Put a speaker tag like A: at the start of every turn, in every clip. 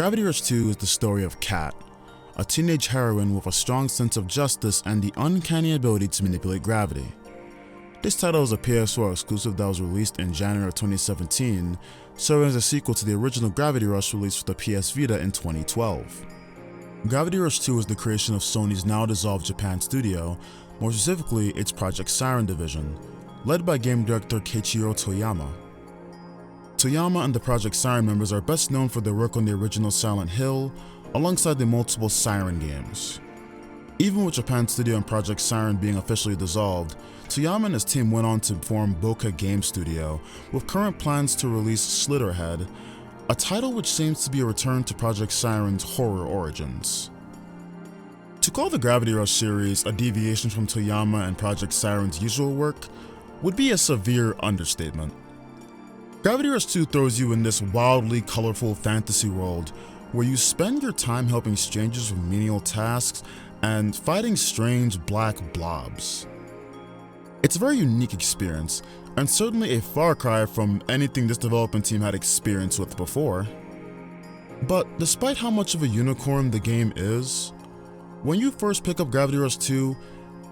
A: Gravity Rush 2 is the story of Kat, a teenage heroine with a strong sense of justice and the uncanny ability to manipulate gravity. This title is a PS4 exclusive that was released in January of 2017, serving as a sequel to the original Gravity Rush released for the PS Vita in 2012. Gravity Rush 2 is the creation of Sony's now dissolved Japan studio, more specifically its Project Siren division, led by game director Keiichiro Toyama. Toyama and the Project Siren members are best known for their work on the original Silent Hill, alongside the multiple Siren games. Even with Japan Studio and Project Siren being officially dissolved, Toyama and his team went on to form Bokeh Game Studio, with current plans to release Slitherhead, a title which seems to be a return to Project Siren's horror origins. To call the Gravity Rush series a deviation from Toyama and Project Siren's usual work would be a severe understatement. Gravity Rush 2 throws you in this wildly colorful fantasy world where you spend your time helping strangers with menial tasks and fighting strange black blobs. It's a very unique experience, and certainly a far cry from anything this development team had experience with before. But despite how much of a unicorn the game is, when you first pick up Gravity Rush 2,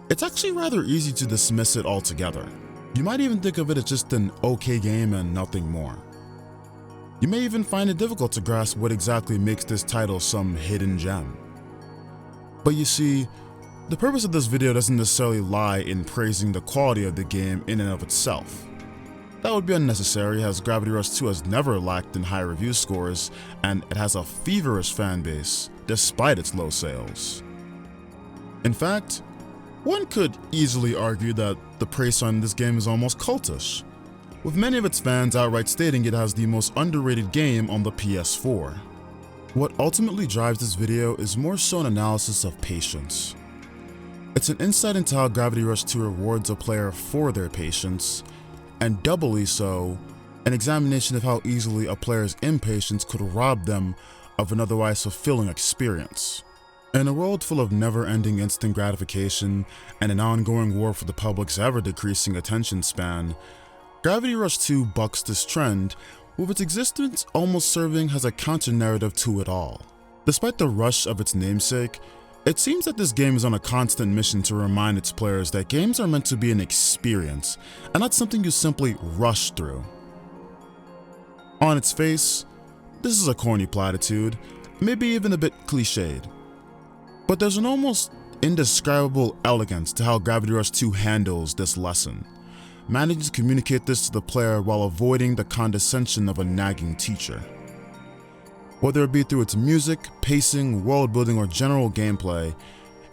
A: it's actually rather easy to dismiss it altogether. You might even think of it as just an okay game and nothing more. You may even find it difficult to grasp what exactly makes this title some hidden gem. But you see, the purpose of this video doesn't necessarily lie in praising the quality of the game in and of itself. That would be unnecessary, as Gravity Rush 2 has never lacked in high review scores, and it has a feverish fan base despite its low sales. In fact, one could easily argue that the praise on this game is almost cultish, with many of its fans outright stating it has the most underrated game on the PS4. What ultimately drives this video is more so an analysis of patience. It's an insight into how Gravity Rush 2 rewards a player for their patience, and doubly so, an examination of how easily a player's impatience could rob them of an otherwise fulfilling experience. In a world full of never-ending instant gratification and an ongoing war for the public's ever-decreasing attention span, Gravity Rush 2 bucks this trend, with its existence almost serving as a counter-narrative to it all. Despite the rush of its namesake, it seems that this game is on a constant mission to remind its players that games are meant to be an experience, and not something you simply rush through. On its face, this is a corny platitude, maybe even a bit cliched. But there's an almost indescribable elegance to how Gravity Rush 2 handles this lesson, managing to communicate this to the player while avoiding the condescension of a nagging teacher. Whether it be through its music, pacing, world building, or general gameplay,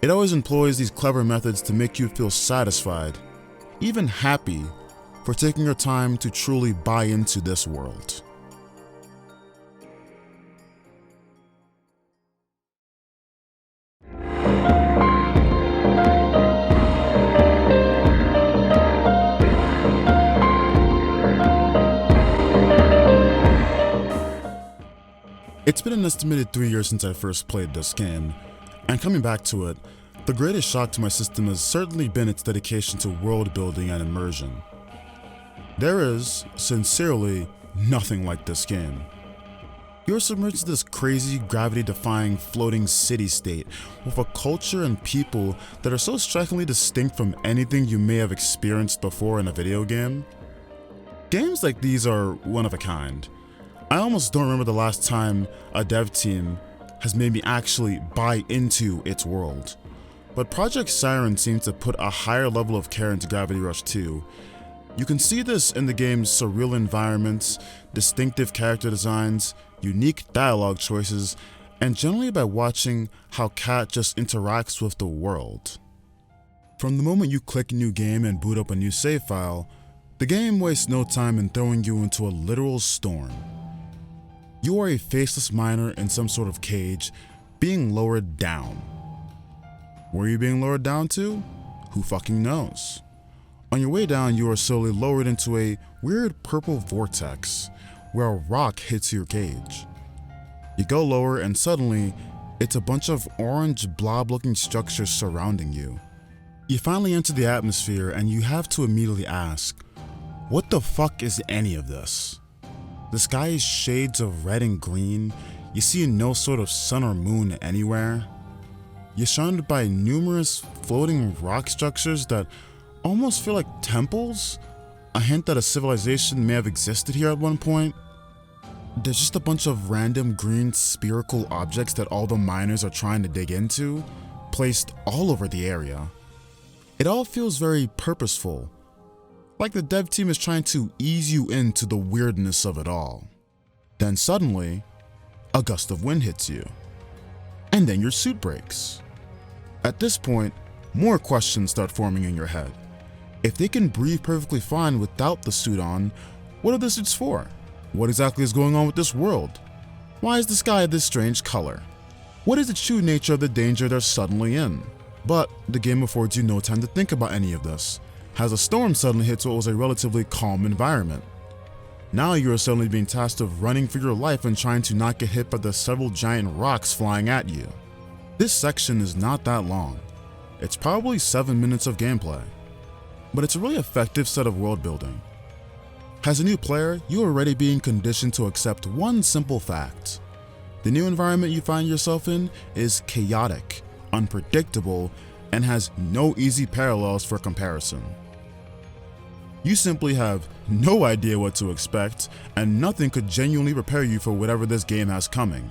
A: it always employs these clever methods to make you feel satisfied, even happy, for taking your time to truly buy into this world. It's been an estimated 3 years since I first played this game, and coming back to it, the greatest shock to my system has certainly been its dedication to world building and immersion. There is, sincerely, nothing like this game. You're submerged in this crazy, gravity-defying floating city-state with a culture and people that are so strikingly distinct from anything you may have experienced before in a video game. Games like these are one of a kind. I almost don't remember the last time a dev team has made me actually buy into its world. But Project Siren seems to put a higher level of care into Gravity Rush 2. You can see this in the game's surreal environments, distinctive character designs, unique dialogue choices, and generally by watching how Kat just interacts with the world. From the moment you click New Game and boot up a new save file, the game wastes no time in throwing you into a literal storm. You are a faceless miner in some sort of cage, being lowered down. Where are you being lowered down to? Who fucking knows? On your way down, you are slowly lowered into a weird purple vortex, where a rock hits your cage. You go lower and suddenly, it's a bunch of orange blob-looking structures surrounding you. You finally enter the atmosphere and you have to immediately ask, what the fuck is any of this? The sky is shades of red and green, You see no sort of sun or moon anywhere. You're surrounded by numerous floating rock structures that almost feel like temples, a hint that a civilization may have existed here at one point. There's just a bunch of random green spherical objects that all the miners are trying to dig into, placed all over the area. It all feels very purposeful, like the dev team is trying to ease you into the weirdness of it all. Then suddenly, a gust of wind hits you, and then your suit breaks. At this point, more questions start forming in your head. If they can breathe perfectly fine without the suit on, what are the suits for? What exactly is going on with this world? Why is the sky this strange color? What is the true nature of the danger they're suddenly in? But the game affords you no time to think about any of this, as a storm suddenly hits what was a relatively calm environment. Now you are suddenly being tasked with running for your life and trying to not get hit by the several giant rocks flying at you. This section is not that long. It's probably 7 minutes of gameplay, but it's a really effective set of world building. As a new player, you are already being conditioned to accept one simple fact. The new environment you find yourself in is chaotic, unpredictable, and has no easy parallels for comparison. You simply have no idea what to expect, and nothing could genuinely prepare you for whatever this game has coming.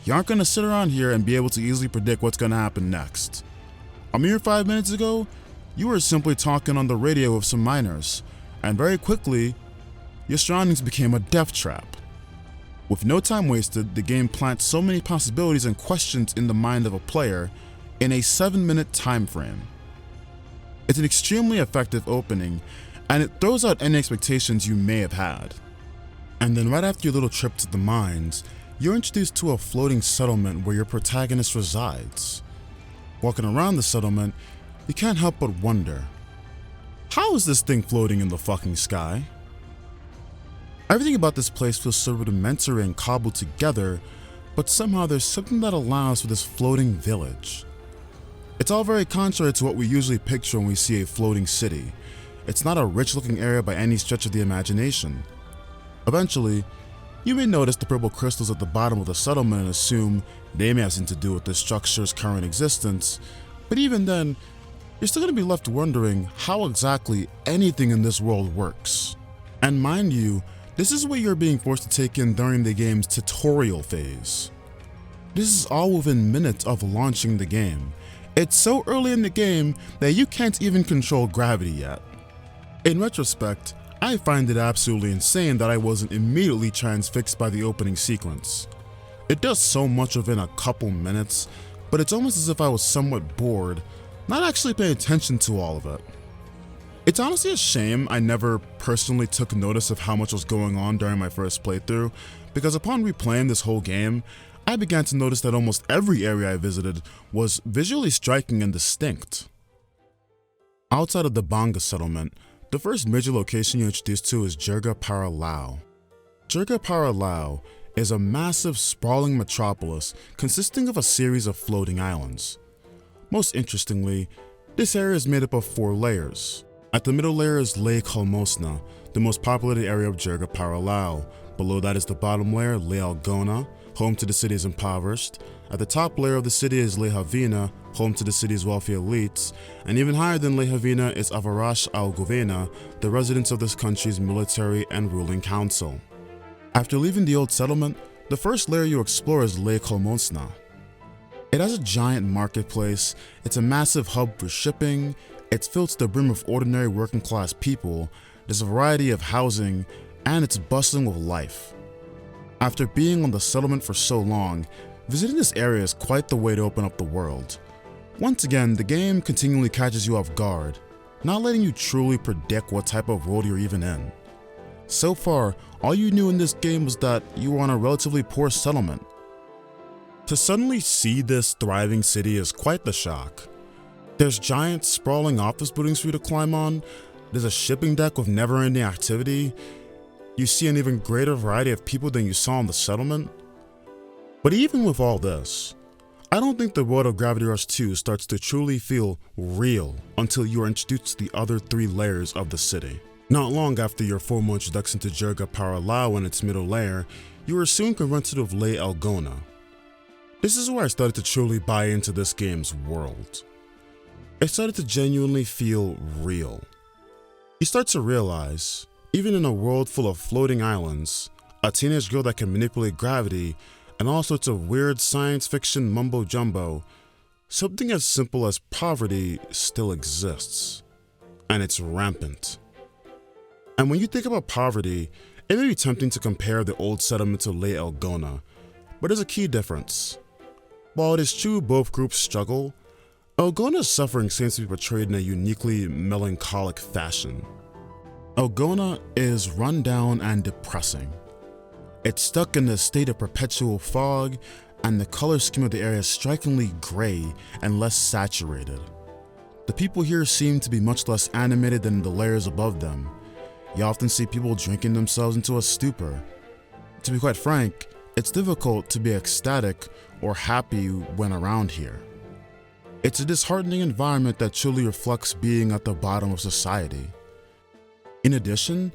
A: You aren't going to sit around here and be able to easily predict what's going to happen next. A mere 5 minutes ago, you were simply talking on the radio with some miners, and very quickly, your surroundings became a death trap. With no time wasted, the game plants so many possibilities and questions in the mind of a player in a 7-minute time frame. It's an extremely effective opening, and it throws out any expectations you may have had. And then right after your little trip to the mines, you're introduced to a floating settlement where your protagonist resides. Walking around the settlement, you can't help but wonder, how is this thing floating in the fucking sky? Everything about this place feels so rudimentary and cobbled together, but somehow there's something that allows for this floating village. It's all very contrary to what we usually picture when we see a floating city. It's not a rich-looking area by any stretch of the imagination. Eventually, you may notice the purple crystals at the bottom of the settlement and assume they may have something to do with the structure's current existence, but even then, you're still going to be left wondering how exactly anything in this world works. And mind you, this is what you're being forced to take in during the game's tutorial phase. This is all within minutes of launching the game. It's so early in the game that you can't even control gravity yet. In retrospect, I find it absolutely insane that I wasn't immediately transfixed by the opening sequence. It does so much within a couple minutes, but it's almost as if I was somewhat bored, not actually paying attention to all of it. It's honestly a shame I never personally took notice of how much was going on during my first playthrough, because upon replaying this whole game, I began to notice that almost every area I visited was visually striking and distinct. Outside of the Bokeh settlement, the first major location you're introduced to is Jirga Paralau. Jirga Paralau is a massive sprawling metropolis consisting of a series of floating islands. Most interestingly, this area is made up of 4 layers. At the middle layer is Lake Holmosna, the most populated area of Jirga Paralau. Below that is the bottom layer, Le Algona, home to the city's impoverished. At the top layer of the city is Le Havina, home to the city's wealthy elites. And even higher than Le Havina is Avarash Al Govena, the residence of this country's military and ruling council. After leaving the old settlement, the first layer you explore is Lake Holmosna. It has a giant marketplace, it's a massive hub for shipping, it's filled to the brim with ordinary working class people, there's a variety of housing, and it's bustling with life. After being on the settlement for so long, visiting this area is quite the way to open up the world. Once again, the game continually catches you off guard, not letting you truly predict what type of world you're even in. So far, all you knew in this game was that you were on a relatively poor settlement. To suddenly see this thriving city is quite the shock. There's giant sprawling office buildings for you to climb on, there's a shipping deck with never-ending activity, you see an even greater variety of people than you saw in the settlement. But even with all this, I don't think the world of Gravity Rush 2 starts to truly feel real until you are introduced to the other 3 layers of the city. Not long after your formal introduction to Jirga Paralao and its middle layer, you were soon confronted with Ley Elgona. This is where I started to truly buy into this game's world. It started to genuinely feel real. You start to realize, even in a world full of floating islands, a teenage girl that can manipulate gravity, and all sorts of weird science fiction mumbo jumbo, something as simple as poverty still exists. And it's rampant. And when you think about poverty, it may be tempting to compare the old settlement to Ley Elgona, but there's a key difference. While it is true both groups struggle, Elgona's suffering seems to be portrayed in a uniquely melancholic fashion. Elgona is run down and depressing. It's stuck in a state of perpetual fog, and the color scheme of the area is strikingly gray and less saturated. The people here seem to be much less animated than the layers above them. You often see people drinking themselves into a stupor. To be quite frank, it's difficult to be ecstatic or happy when around here. It's a disheartening environment that truly reflects being at the bottom of society. In addition,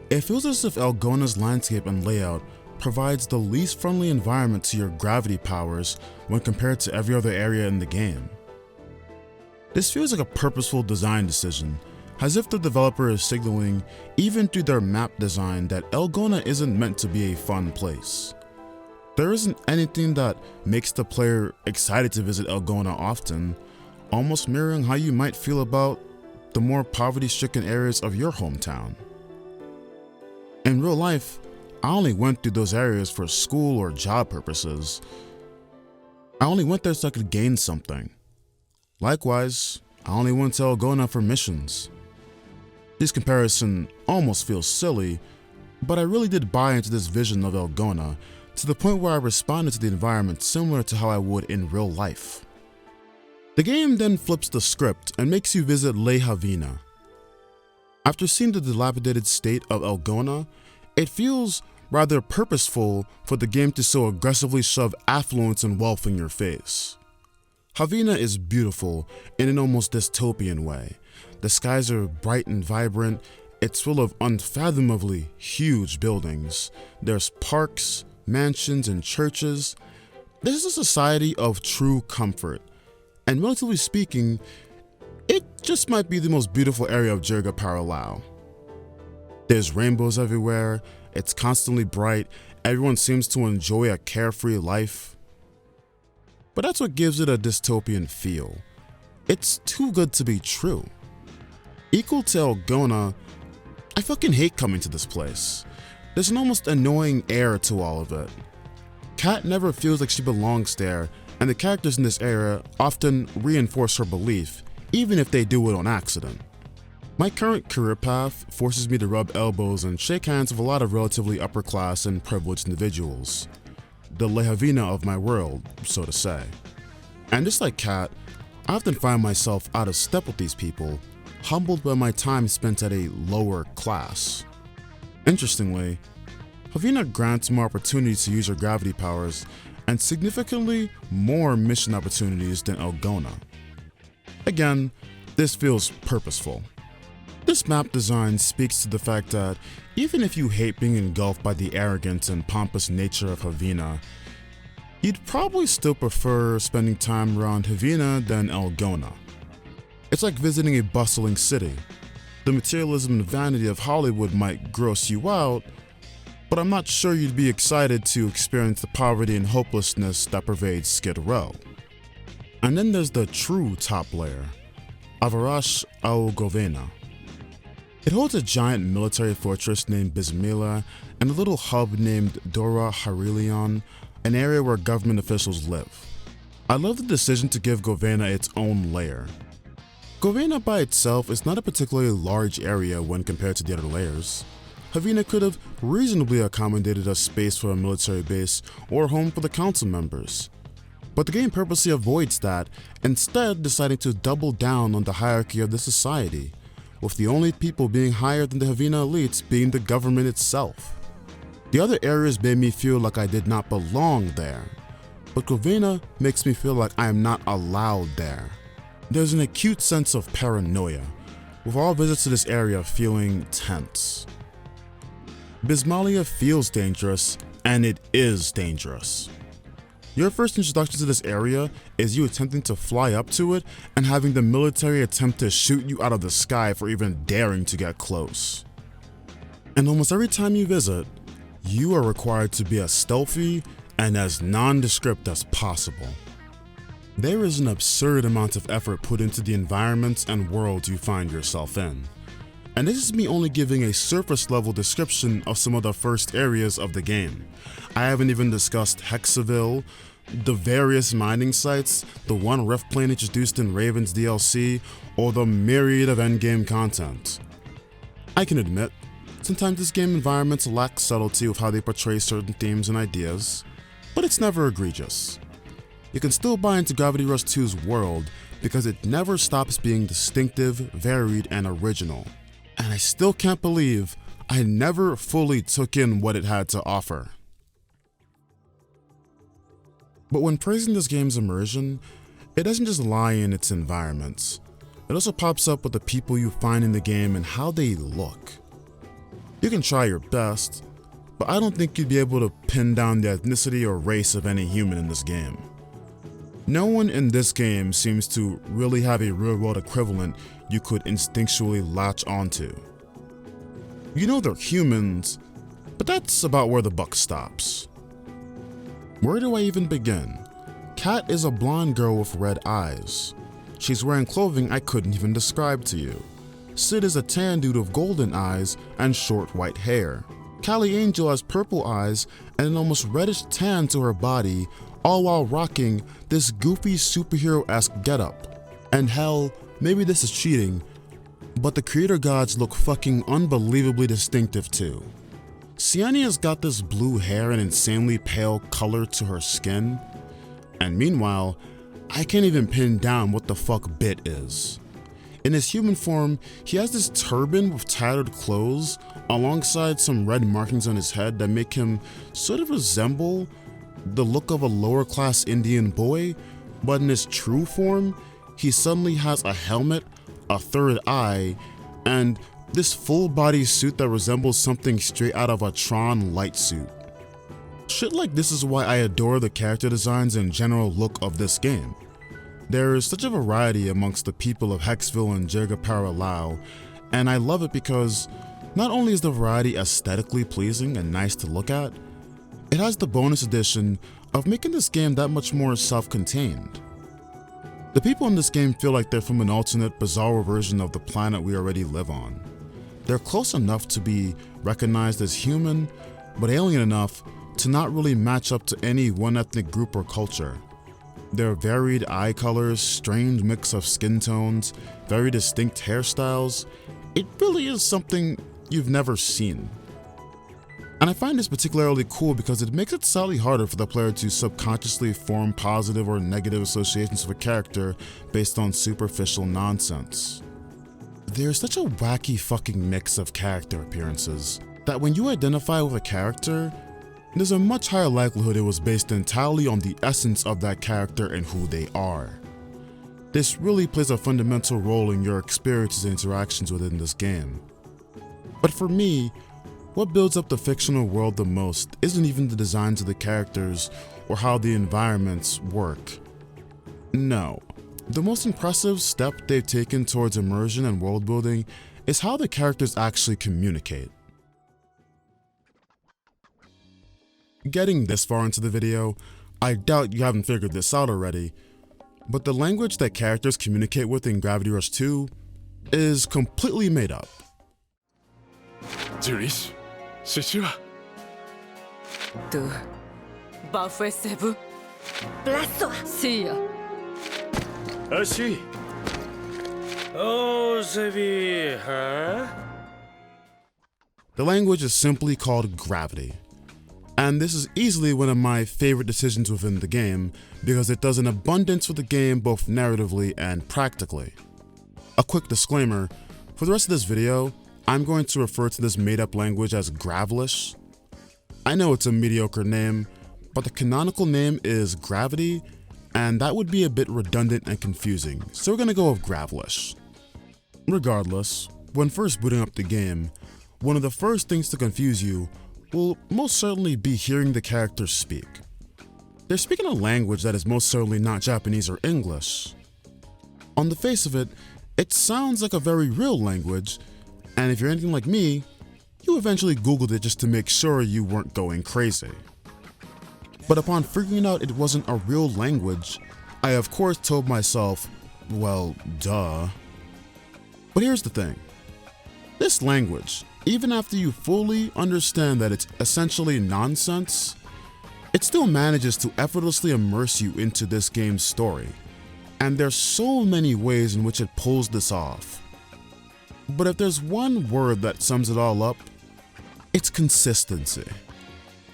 A: it feels as if Elgona's landscape and layout provides the least friendly environment to your gravity powers when compared to every other area in the game. This feels like a purposeful design decision, as if the developer is signaling, even through their map design, that Elgona isn't meant to be a fun place. There isn't anything that makes the player excited to visit Elgona often, almost mirroring how you might feel about the more poverty-stricken areas of your hometown. In real life, I only went through those areas for school or job purposes. I only went there so I could gain something. Likewise, I only went to Elgona for missions. This comparison almost feels silly, but I really did buy into this vision of Elgona, to the point where I responded to the environment similar to how I would in real life. The game then flips the script and makes you visit Ley Havina. After seeing the dilapidated state of Elgona, it feels rather purposeful for the game to so aggressively shove affluence and wealth in your face. Havina is beautiful in an almost dystopian way. The skies are bright and vibrant, it's full of unfathomably huge buildings. There's parks, mansions, and churches. This is a society of true comfort, and relatively speaking, it just might be the most beautiful area of Jirga Paralao. There's rainbows everywhere, it's constantly bright, everyone seems to enjoy a carefree life. But that's what gives it a dystopian feel. It's too good to be true. Equal to Elgona, I fucking hate coming to this place. There's an almost annoying air to all of it. Kat never feels like she belongs there, and the characters in this area often reinforce her belief, even if they do it on accident. My current career path forces me to rub elbows and shake hands with a lot of relatively upper class and privileged individuals. The Ley Havina of my world, so to say. And just like Kat, I often find myself out of step with these people, humbled by my time spent at a lower class. Interestingly, Havina grants more opportunities to use your gravity powers and significantly more mission opportunities than Elgona. Again, this feels purposeful. This map design speaks to the fact that even if you hate being engulfed by the arrogant and pompous nature of Havina, you'd probably still prefer spending time around Havina than Elgona. It's like visiting a bustling city. The materialism and vanity of Hollywood might gross you out, but I'm not sure you'd be excited to experience the poverty and hopelessness that pervades Skid Row. And then there's the true top layer, Avarash au Govena. It holds a giant military fortress named Bismillah and a little hub named Dora Harilion, an area where government officials live. I love the decision to give Govena its own layer. Govena by itself is not a particularly large area when compared to the other layers. Havina could have reasonably accommodated a space for a military base or a home for the council members. But the game purposely avoids that, instead deciding to double down on the hierarchy of the society, with the only people being higher than the Havina elites being the government itself. The other areas made me feel like I did not belong there, but Govena makes me feel like I am not allowed there. There's an acute sense of paranoia, with all visits to this area feeling tense. Bismalia feels dangerous, and it is dangerous. Your first introduction to this area is you attempting to fly up to it and having the military attempt to shoot you out of the sky for even daring to get close. And almost every time you visit, you are required to be as stealthy and as nondescript as possible. There is an absurd amount of effort put into the environments and worlds you find yourself in. And this is me only giving a surface level description of some of the first areas of the game. I haven't even discussed Hexaville, the various mining sites, the one rift plane introduced in Raven's DLC, or the myriad of endgame content. I can admit, sometimes this game environments lack subtlety with how they portray certain themes and ideas, but it's never egregious. You can still buy into Gravity Rush 2's world because it never stops being distinctive, varied, and original. And I still can't believe I never fully took in what it had to offer. But when praising this game's immersion, it doesn't just lie in its environments. It also pops up with the people you find in the game and how they look. You can try your best, but I don't think you'd be able to pin down the ethnicity or race of any human in this game. No one in this game seems to really have a real-world equivalent you could instinctually latch onto. You know they're humans, but that's about where the buck stops. Where do I even begin? Kat is a blonde girl with red eyes. She's wearing clothing I couldn't even describe to you. Sid is a tan dude with golden eyes and short white hair. Callie Angel has purple eyes and an almost reddish tan to her body, all while rocking this goofy superhero-esque getup. And hell, maybe this is cheating, but the creator gods look fucking unbelievably distinctive too. Sienna's got this blue hair and insanely pale color to her skin, and meanwhile, I can't even pin down what the fuck Bit is. In his human form, he has this turban with tattered clothes alongside some red markings on his head that make him sort of resemble the look of a lower class Indian boy, but in his true form, he suddenly has a helmet, a third eye, and this full body suit that resembles something straight out of a Tron light suit. Shit like this is why I adore the character designs and general look of this game. There is such a variety amongst the people of Hexville and Jirga Paralao, and I love it because not only is the variety aesthetically pleasing and nice to look at, it has the bonus addition of making this game that much more self-contained. The people in this game feel like they're from an alternate, bizarre version of the planet we already live on. They're close enough to be recognized as human, but alien enough to not really match up to any one ethnic group or culture. Their varied eye colors, strange mix of skin tones, very distinct hairstyles, it really is something you've never seen. And I find this particularly cool because it makes it slightly harder for the player to subconsciously form positive or negative associations with a character based on superficial nonsense. There's such a wacky fucking mix of character appearances that when you identify with a character, there's a much higher likelihood it was based entirely on the essence of that character and who they are. This really plays a fundamental role in your experiences and interactions within this game. But for me, what builds up the fictional world the most isn't even the designs of the characters or how the environments work. No, the most impressive step they've taken towards immersion and world building is how the characters actually communicate. Getting this far into the video, I doubt you haven't figured this out already, but the language that characters communicate with in Gravity Rush 2 is completely made up.
B: Julish, Shishua.
C: Tu. Balfesebu. Blasto. Sia.
B: Ashi. Oh, Zevi, huh?
A: The language is simply called Gravity. And this is easily one of my favorite decisions within the game because it does an abundance for the game both narratively and practically. A quick disclaimer, for the rest of this video, I'm going to refer to this made-up language as Gravlish. I know it's a mediocre name, but the canonical name is Gravity, and that would be a bit redundant and confusing, so we're gonna go with Gravlish. Regardless, when first booting up the game, one of the first things to confuse you will most certainly be hearing the characters speak. They're speaking a language that is most certainly not Japanese or English. On the face of it, it sounds like a very real language, and if you're anything like me, you eventually Googled it just to make sure you weren't going crazy. But upon figuring out it wasn't a real language, I of course told myself, well, duh. But here's the thing. This language, even after you fully understand that it's essentially nonsense, it still manages to effortlessly immerse you into this game's story. And there's so many ways in which it pulls this off. But if there's one word that sums it all up, it's consistency.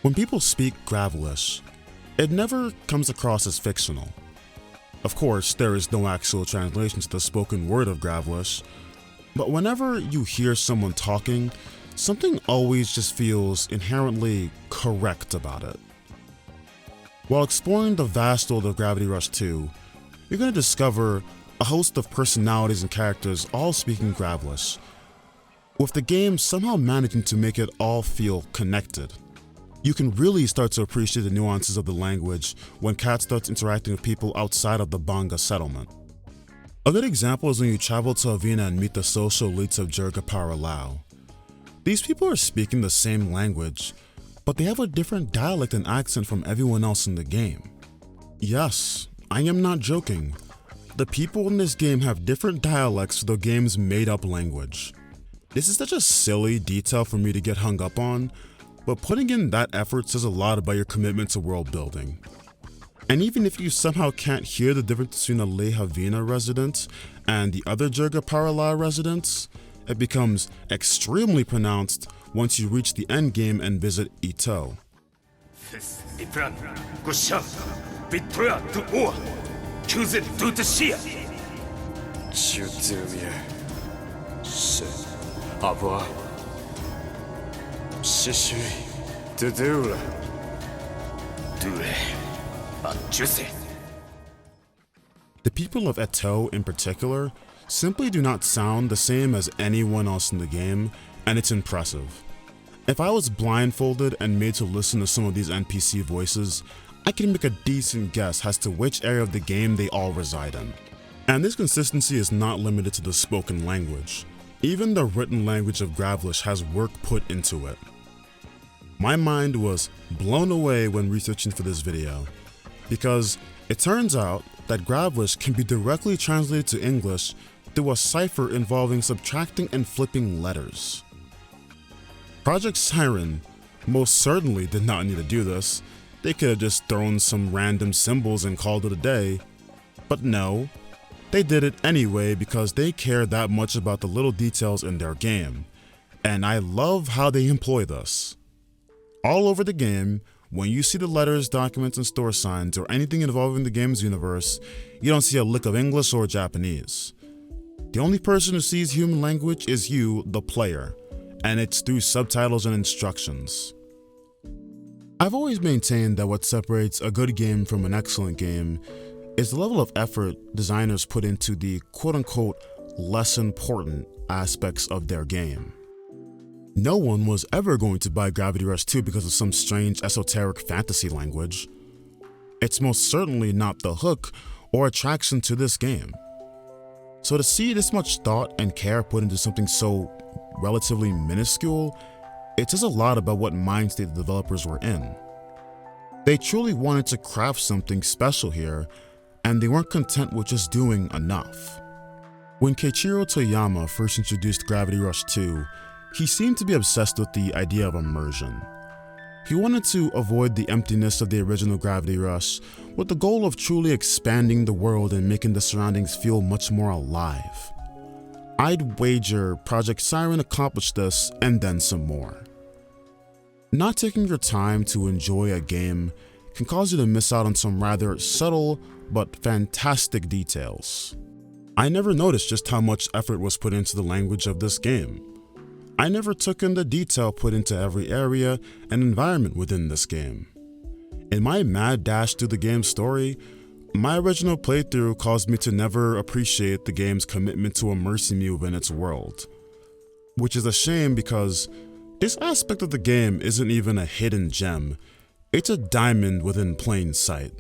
A: When people speak Gravlish, it never comes across as fictional. Of course, there is no actual translation to the spoken word of Gravlish, but whenever you hear someone talking, something always just feels inherently correct about it. While exploring the vast world of Gravity Rush 2, you're going to discover a host of personalities and characters all speaking Gravlish, with the game somehow managing to make it all feel connected. You can really start to appreciate the nuances of the language when Kat starts interacting with people outside of the Banga settlement. A good example is when you travel to Avina and meet the social elites of Jirga Paralao. These people are speaking the same language, but they have a different dialect and accent from everyone else in the game. Yes, I am not joking. The people in this game have different dialects to the game's made-up language. This is such a silly detail for me to get hung up on, but putting in that effort says a lot about your commitment to world building. And even if you somehow can't hear the difference between a Le Havina resident and the other Jirga Parala residents, it becomes extremely pronounced once you reach the endgame and visit Ito. The people of Eto in particular simply do not sound the same as anyone else in the game, and it's impressive. If I was blindfolded and made to listen to some of these NPC voices, I can make a decent guess as to which area of the game they all reside in. And this consistency is not limited to the spoken language. Even the written language of Gravlish has work put into it. My mind was blown away when researching for this video, because it turns out that Gravlish can be directly translated to English through a cipher involving subtracting and flipping letters. Project Siren most certainly did not need to do this. They could have just thrown some random symbols and called it a day, but no, they did it anyway because they care that much about the little details in their game, and I love how they employ this. All over the game, when you see the letters, documents, and store signs, or anything involving the game's universe, you don't see a lick of English or Japanese. The only person who sees human language is you, the player, and it's through subtitles and instructions. I've always maintained that what separates a good game from an excellent game is the level of effort designers put into the quote-unquote less important aspects of their game. No one was ever going to buy Gravity Rush 2 because of some strange esoteric fantasy language. It's most certainly not the hook or attraction to this game. So to see this much thought and care put into something so relatively minuscule, it says a lot about what mind state the developers were in. They truly wanted to craft something special here, and they weren't content with just doing enough. When Keiichiro Toyama first introduced Gravity Rush 2, he seemed to be obsessed with the idea of immersion. He wanted to avoid the emptiness of the original Gravity Rush with the goal of truly expanding the world and making the surroundings feel much more alive. I'd wager Project Siren accomplished this and then some more. Not taking your time to enjoy a game can cause you to miss out on some rather subtle but fantastic details. I never noticed just how much effort was put into the language of this game. I never took in the detail put into every area and environment within this game. In my mad dash through the game's story, My original playthrough caused me to never appreciate the game's commitment to immersing me within its world, which is a shame because this aspect of the game isn't even a hidden gem, it's a diamond within plain sight.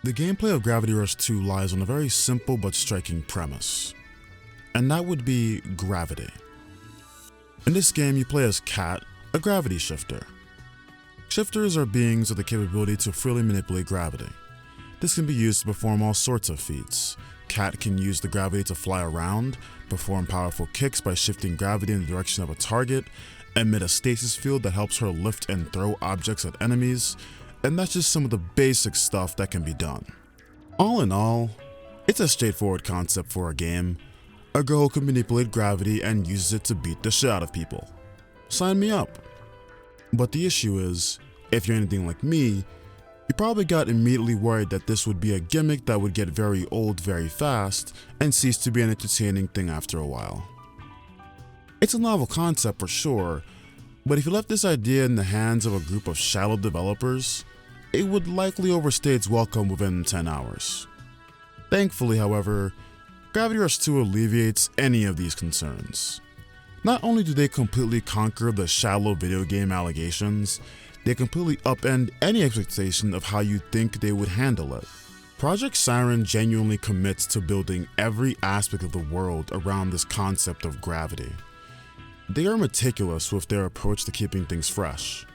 A: The gameplay of Gravity Rush 2 lies on a very simple but striking premise, and that would be gravity. In this game, you play as Cat, a gravity shifter. Shifters are beings with the capability to freely manipulate gravity. This can be used to perform all sorts of feats. Cat can use the gravity to fly around, perform powerful kicks by shifting gravity in the direction of a target, emit a stasis field that helps her lift and throw objects at enemies, and that's just some of the basic stuff that can be done. All in all, it's a straightforward concept for a game. A girl who can manipulate gravity and uses it to beat the shit out of people. Sign me up. But the issue is, if you're anything like me, you probably got immediately worried that this would be a gimmick that would get very old very fast and cease to be an entertaining thing after a while. It's a novel concept for sure, but if you left this idea in the hands of a group of shallow developers, it would likely overstay its welcome within 10 hours. Thankfully, however, Gravity Rush 2 alleviates any of these concerns. Not only do they completely conquer the shallow video game allegations, they completely upend any expectation of how you think they would handle it. Project Siren genuinely commits to building every aspect of the world around this concept of gravity. They are meticulous with their approach to keeping things fresh.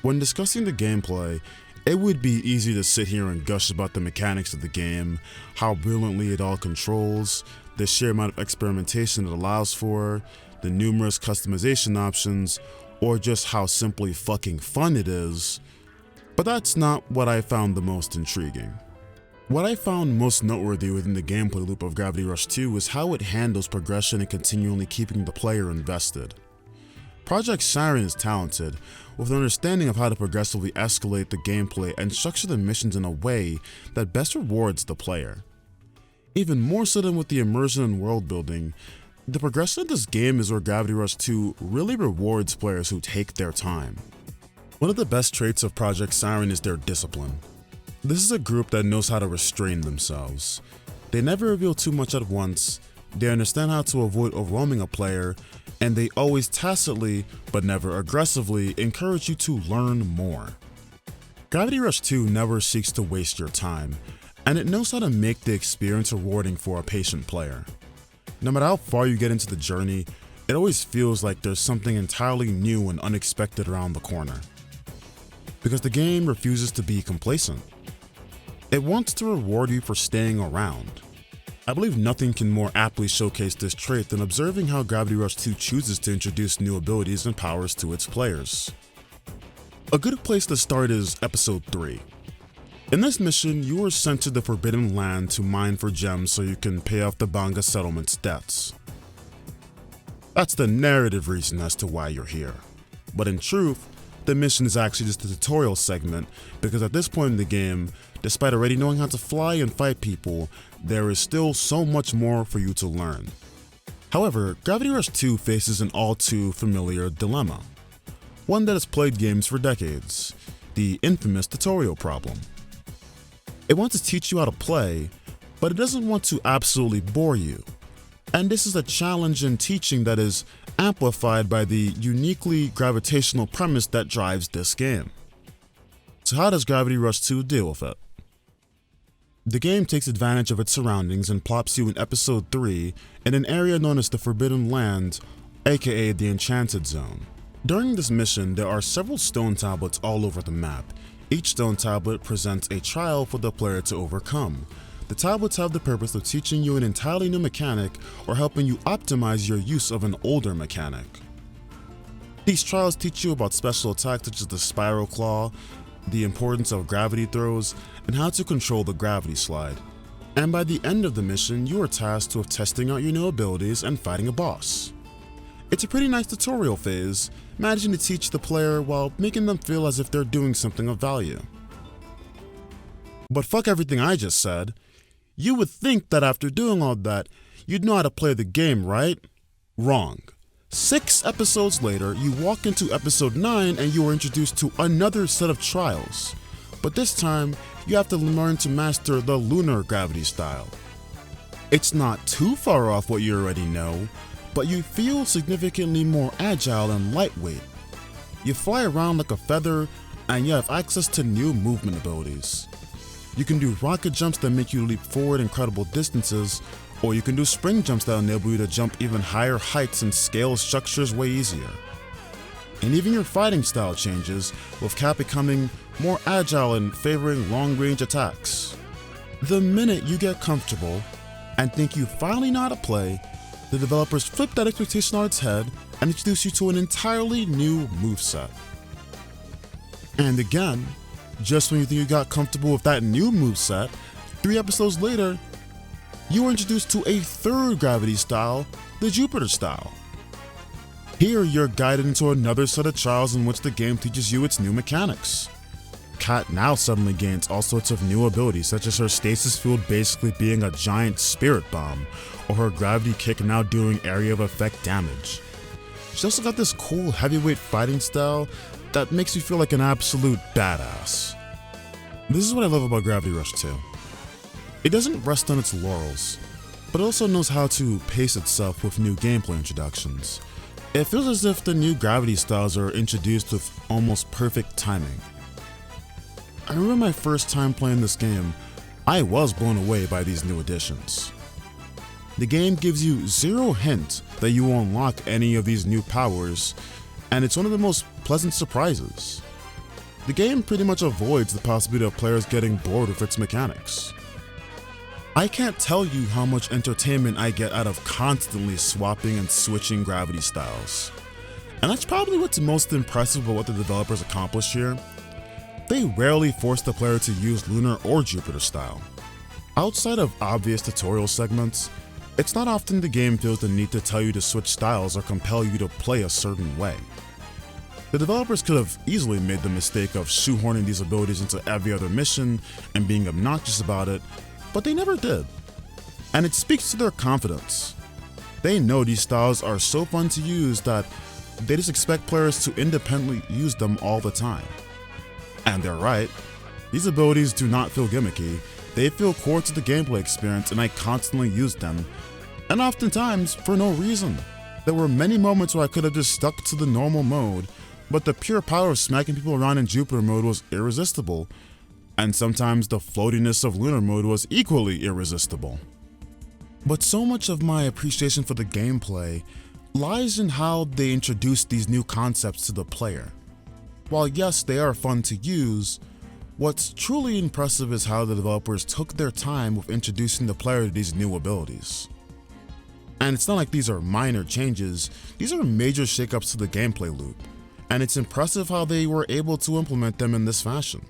A: When discussing the gameplay, it would be easy to sit here and gush about the mechanics of the game, how brilliantly it all controls, the sheer amount of experimentation it allows for, the numerous customization options, or just how simply fucking fun it is, but that's not what I found the most intriguing. What I found most noteworthy within the gameplay loop of Gravity Rush 2 is how it handles progression and continually keeping the player invested. Project Siren is talented, with an understanding of how to progressively escalate the gameplay and structure the missions in a way that best rewards the player. Even more so than with the immersion and world building, the progression of this game is where Gravity Rush 2 really rewards players who take their time. One of the best traits of Project Siren is their discipline. This is a group that knows how to restrain themselves. They never reveal too much at once, they understand how to avoid overwhelming a player, and they always tacitly, but never aggressively, encourage you to learn more. Gravity Rush 2 never seeks to waste your time, and it knows how to make the experience rewarding for a patient player. No matter how far you get into the journey, it always feels like there's something entirely new and unexpected around the corner. Because the game refuses to be complacent. It wants to reward you for staying around. I believe nothing can more aptly showcase this trait than observing how Gravity Rush 2 chooses to introduce new abilities and powers to its players. A good place to start is Episode 3. In this mission, you are sent to the Forbidden Land to mine for gems so you can pay off the Banga settlement's debts. That's the narrative reason as to why you're here. But in truth, the mission is actually just a tutorial segment because at this point in the game, despite already knowing how to fly and fight people, there is still so much more for you to learn. However, Gravity Rush 2 faces an all too familiar dilemma. One that has plagued games for decades, the infamous tutorial problem. It wants to teach you how to play, but it doesn't want to absolutely bore you. And this is a challenge in teaching that is amplified by the uniquely gravitational premise that drives this game. So how does Gravity Rush 2 deal with it? The game takes advantage of its surroundings and plops you in Episode 3 in an area known as the Forbidden Land, aka the Enchanted Zone. During this mission, there are several stone tablets all over the map. Each stone tablet presents a trial for the player to overcome. The tablets have the purpose of teaching you an entirely new mechanic or helping you optimize your use of an older mechanic. These trials teach you about special attacks such as the Spiral Claw, the importance of gravity throws, and how to control the gravity slide. And by the end of the mission, you are tasked with testing out your new abilities and fighting a boss. It's a pretty nice tutorial phase, managing to teach the player while making them feel as if they're doing something of value. But fuck everything I just said. You would think that after doing all that, you'd know how to play the game, right? Wrong. 6 episodes later, you walk into episode 9 and you are introduced to another set of trials. But this time, you have to learn to master the lunar gravity style. It's not too far off what you already know, but you feel significantly more agile and lightweight. You fly around like a feather, and you have access to new movement abilities. You can do rocket jumps that make you leap forward incredible distances, or you can do spring jumps that enable you to jump even higher heights and scale structures way easier. And even your fighting style changes, with Cat becoming more agile and favoring long-range attacks. The minute you get comfortable and think you finally know how to play, the developers flip that expectation on its head and introduce you to an entirely new moveset. And again, just when you think you got comfortable with that new moveset, 3 episodes later, you are introduced to a third gravity style, the Jupiter style. Here you're guided into another set of trials in which the game teaches you its new mechanics. Cat now suddenly gains all sorts of new abilities, such as her stasis field basically being a giant spirit bomb, or her gravity kick now doing area of effect damage. She also got this cool heavyweight fighting style that makes you feel like an absolute badass. This is what I love about Gravity Rush 2. It doesn't rest on its laurels, but it also knows how to pace itself with new gameplay introductions. It feels as if the new gravity styles are introduced with almost perfect timing. I remember my first time playing this game, I was blown away by these new additions. The game gives you zero hint that you will unlock any of these new powers, and it's one of the most pleasant surprises. The game pretty much avoids the possibility of players getting bored with its mechanics. I can't tell you how much entertainment I get out of constantly swapping and switching gravity styles. And that's probably what's most impressive about what the developers accomplished here. They rarely force the player to use lunar or Jupiter style. Outside of obvious tutorial segments, it's not often the game feels the need to tell you to switch styles or compel you to play a certain way. The developers could have easily made the mistake of shoehorning these abilities into every other mission and being obnoxious about it, but they never did. And it speaks to their confidence. They know these styles are so fun to use that they just expect players to independently use them all the time. And they're right. These abilities do not feel gimmicky, they feel core to the gameplay experience, and I constantly use them, and oftentimes for no reason. There were many moments where I could have just stuck to the normal mode, but the pure power of smacking people around in Jupiter mode was irresistible, and sometimes the floatiness of lunar mode was equally irresistible. But so much of my appreciation for the gameplay lies in how they introduced these new concepts to the player. While yes, they are fun to use, what's truly impressive is how the developers took their time with introducing the player to these new abilities. And it's not like these are minor changes, these are major shakeups to the gameplay loop, and it's impressive how they were able to implement them in this fashion.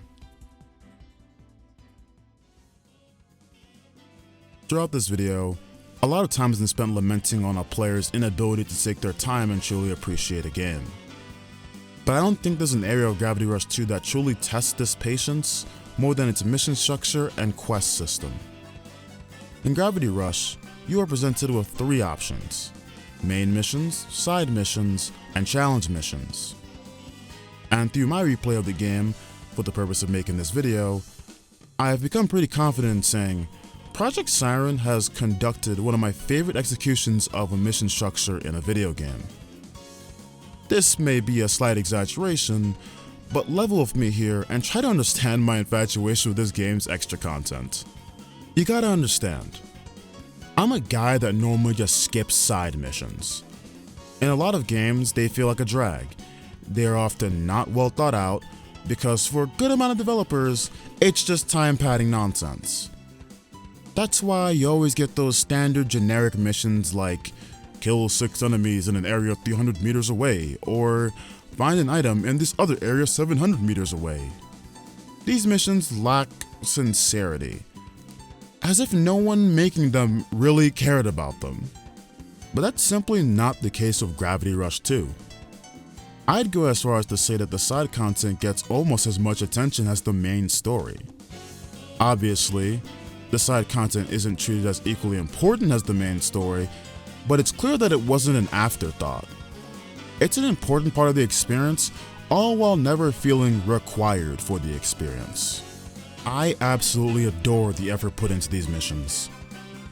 A: Throughout this video, a lot of time has been spent lamenting on a player's inability to take their time and truly appreciate a game. But I don't think there's an area of Gravity Rush 2 that truly tests this patience more than its mission structure and quest system. In Gravity Rush, you are presented with 3 options: main missions, side missions, and challenge missions. And through my replay of the game, for the purpose of making this video, I have become pretty confident in saying Project Siren has conducted one of my favorite executions of a mission structure in a video game. This may be a slight exaggeration, but level with me here and try to understand my infatuation with this game's extra content. You gotta understand, I'm a guy that normally just skips side missions. In a lot of games, they feel like a drag. They are often not well thought out because for a good amount of developers, it's just time padding nonsense. That's why you always get those standard generic missions like kill 6 enemies in an area 300 meters away, or find an item in this other area 700 meters away. These missions lack sincerity, as if no one making them really cared about them. But that's simply not the case with Gravity Rush 2. I'd go as far as to say that the side content gets almost as much attention as the main story. Obviously, the side content isn't treated as equally important as the main story, but it's clear that it wasn't an afterthought. It's an important part of the experience, all while never feeling required for the experience. I absolutely adore the effort put into these missions.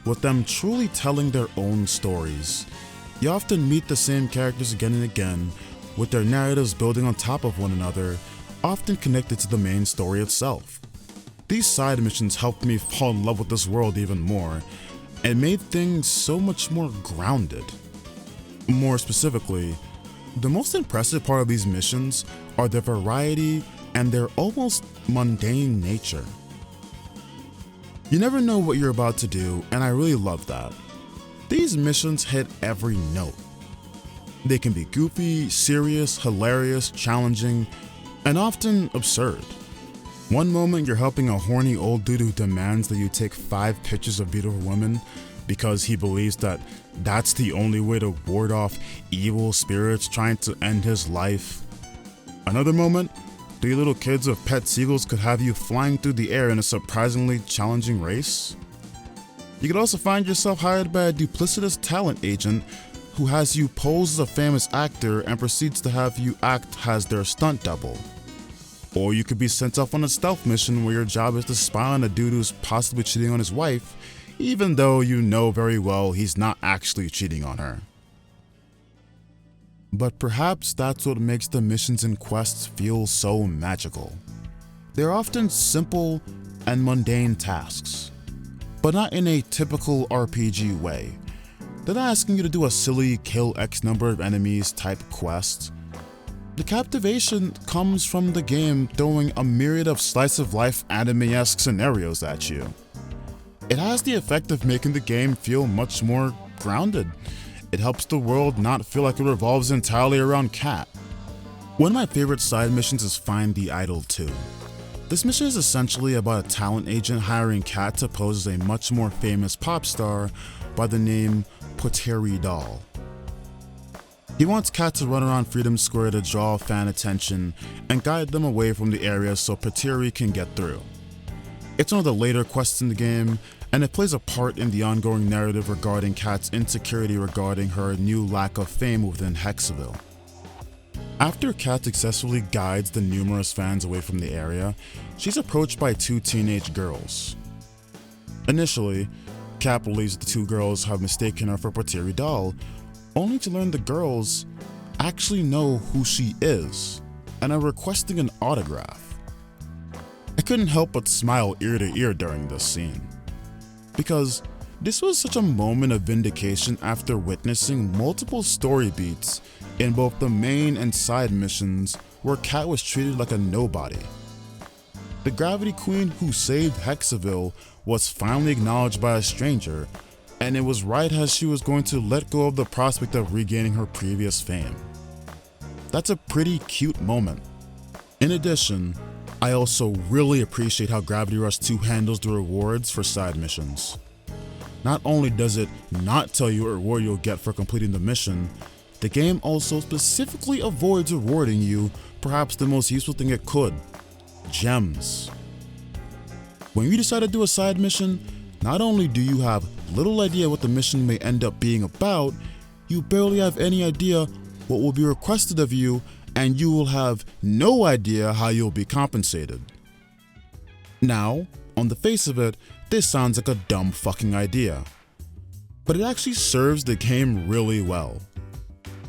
A: With them truly telling their own stories, you often meet the same characters again and again, with their narratives building on top of one another, often connected to the main story itself. These side missions helped me fall in love with this world even more, and made things so much more grounded. More specifically, the most impressive part of these missions are their variety and their almost mundane nature. You never know what you're about to do, and I really love that. These missions hit every note. They can be goofy, serious, hilarious, challenging, and often absurd. One moment you're helping a horny old dude who demands that you take 5 pictures of beautiful women because he believes that that's the only way to ward off evil spirits trying to end his life. Another moment, 3 little kids with pet seagulls could have you flying through the air in a surprisingly challenging race. You could also find yourself hired by a duplicitous talent agent who has you pose as a famous actor and proceeds to have you act as their stunt double. Or you could be sent off on a stealth mission where your job is to spy on a dude who's possibly cheating on his wife, even though you know very well he's not actually cheating on her. But perhaps that's what makes the missions and quests feel so magical. They're often simple and mundane tasks, but not in a typical RPG way. They're not asking you to do a silly kill X number of enemies type quest. The captivation comes from the game throwing a myriad of slice-of-life anime-esque scenarios at you. It has the effect of making the game feel much more grounded. It helps the world not feel like it revolves entirely around Kat. One of my favorite side missions is Find the Idol 2. This mission is essentially about a talent agent hiring Kat to pose as a much more famous pop star by the name Poteri Doll. He wants Kat to run around Freedom Square to draw fan attention and guide them away from the area so Poteri can get through. It's one of the later quests in the game, and it plays a part in the ongoing narrative regarding Kat's insecurity regarding her new lack of fame within Hexaville. After Kat successfully guides the numerous fans away from the area, she's approached by 2 teenage girls. Initially, Kat believes the 2 girls have mistaken her for Poteri Doll, only to learn the girls actually know who she is and are requesting an autograph. I couldn't help but smile ear to ear during this scene, because this was such a moment of vindication after witnessing multiple story beats in both the main and side missions where Kat was treated like a nobody. The Gravity Queen who saved Hexaville was finally acknowledged by a stranger, and it was right as she was going to let go of the prospect of regaining her previous fame. That's a pretty cute moment. In addition, I also really appreciate how Gravity Rush 2 handles the rewards for side missions. Not only does it not tell you what reward you'll get for completing the mission, the game also specifically avoids rewarding you perhaps the most useful thing it could: gems. When you decide to do a side mission, not only do you have little idea what the mission may end up being about, you barely have any idea what will be requested of you, and you will have no idea how you'll be compensated. Now, on the face of it, this sounds like a dumb fucking idea, but it actually serves the game really well.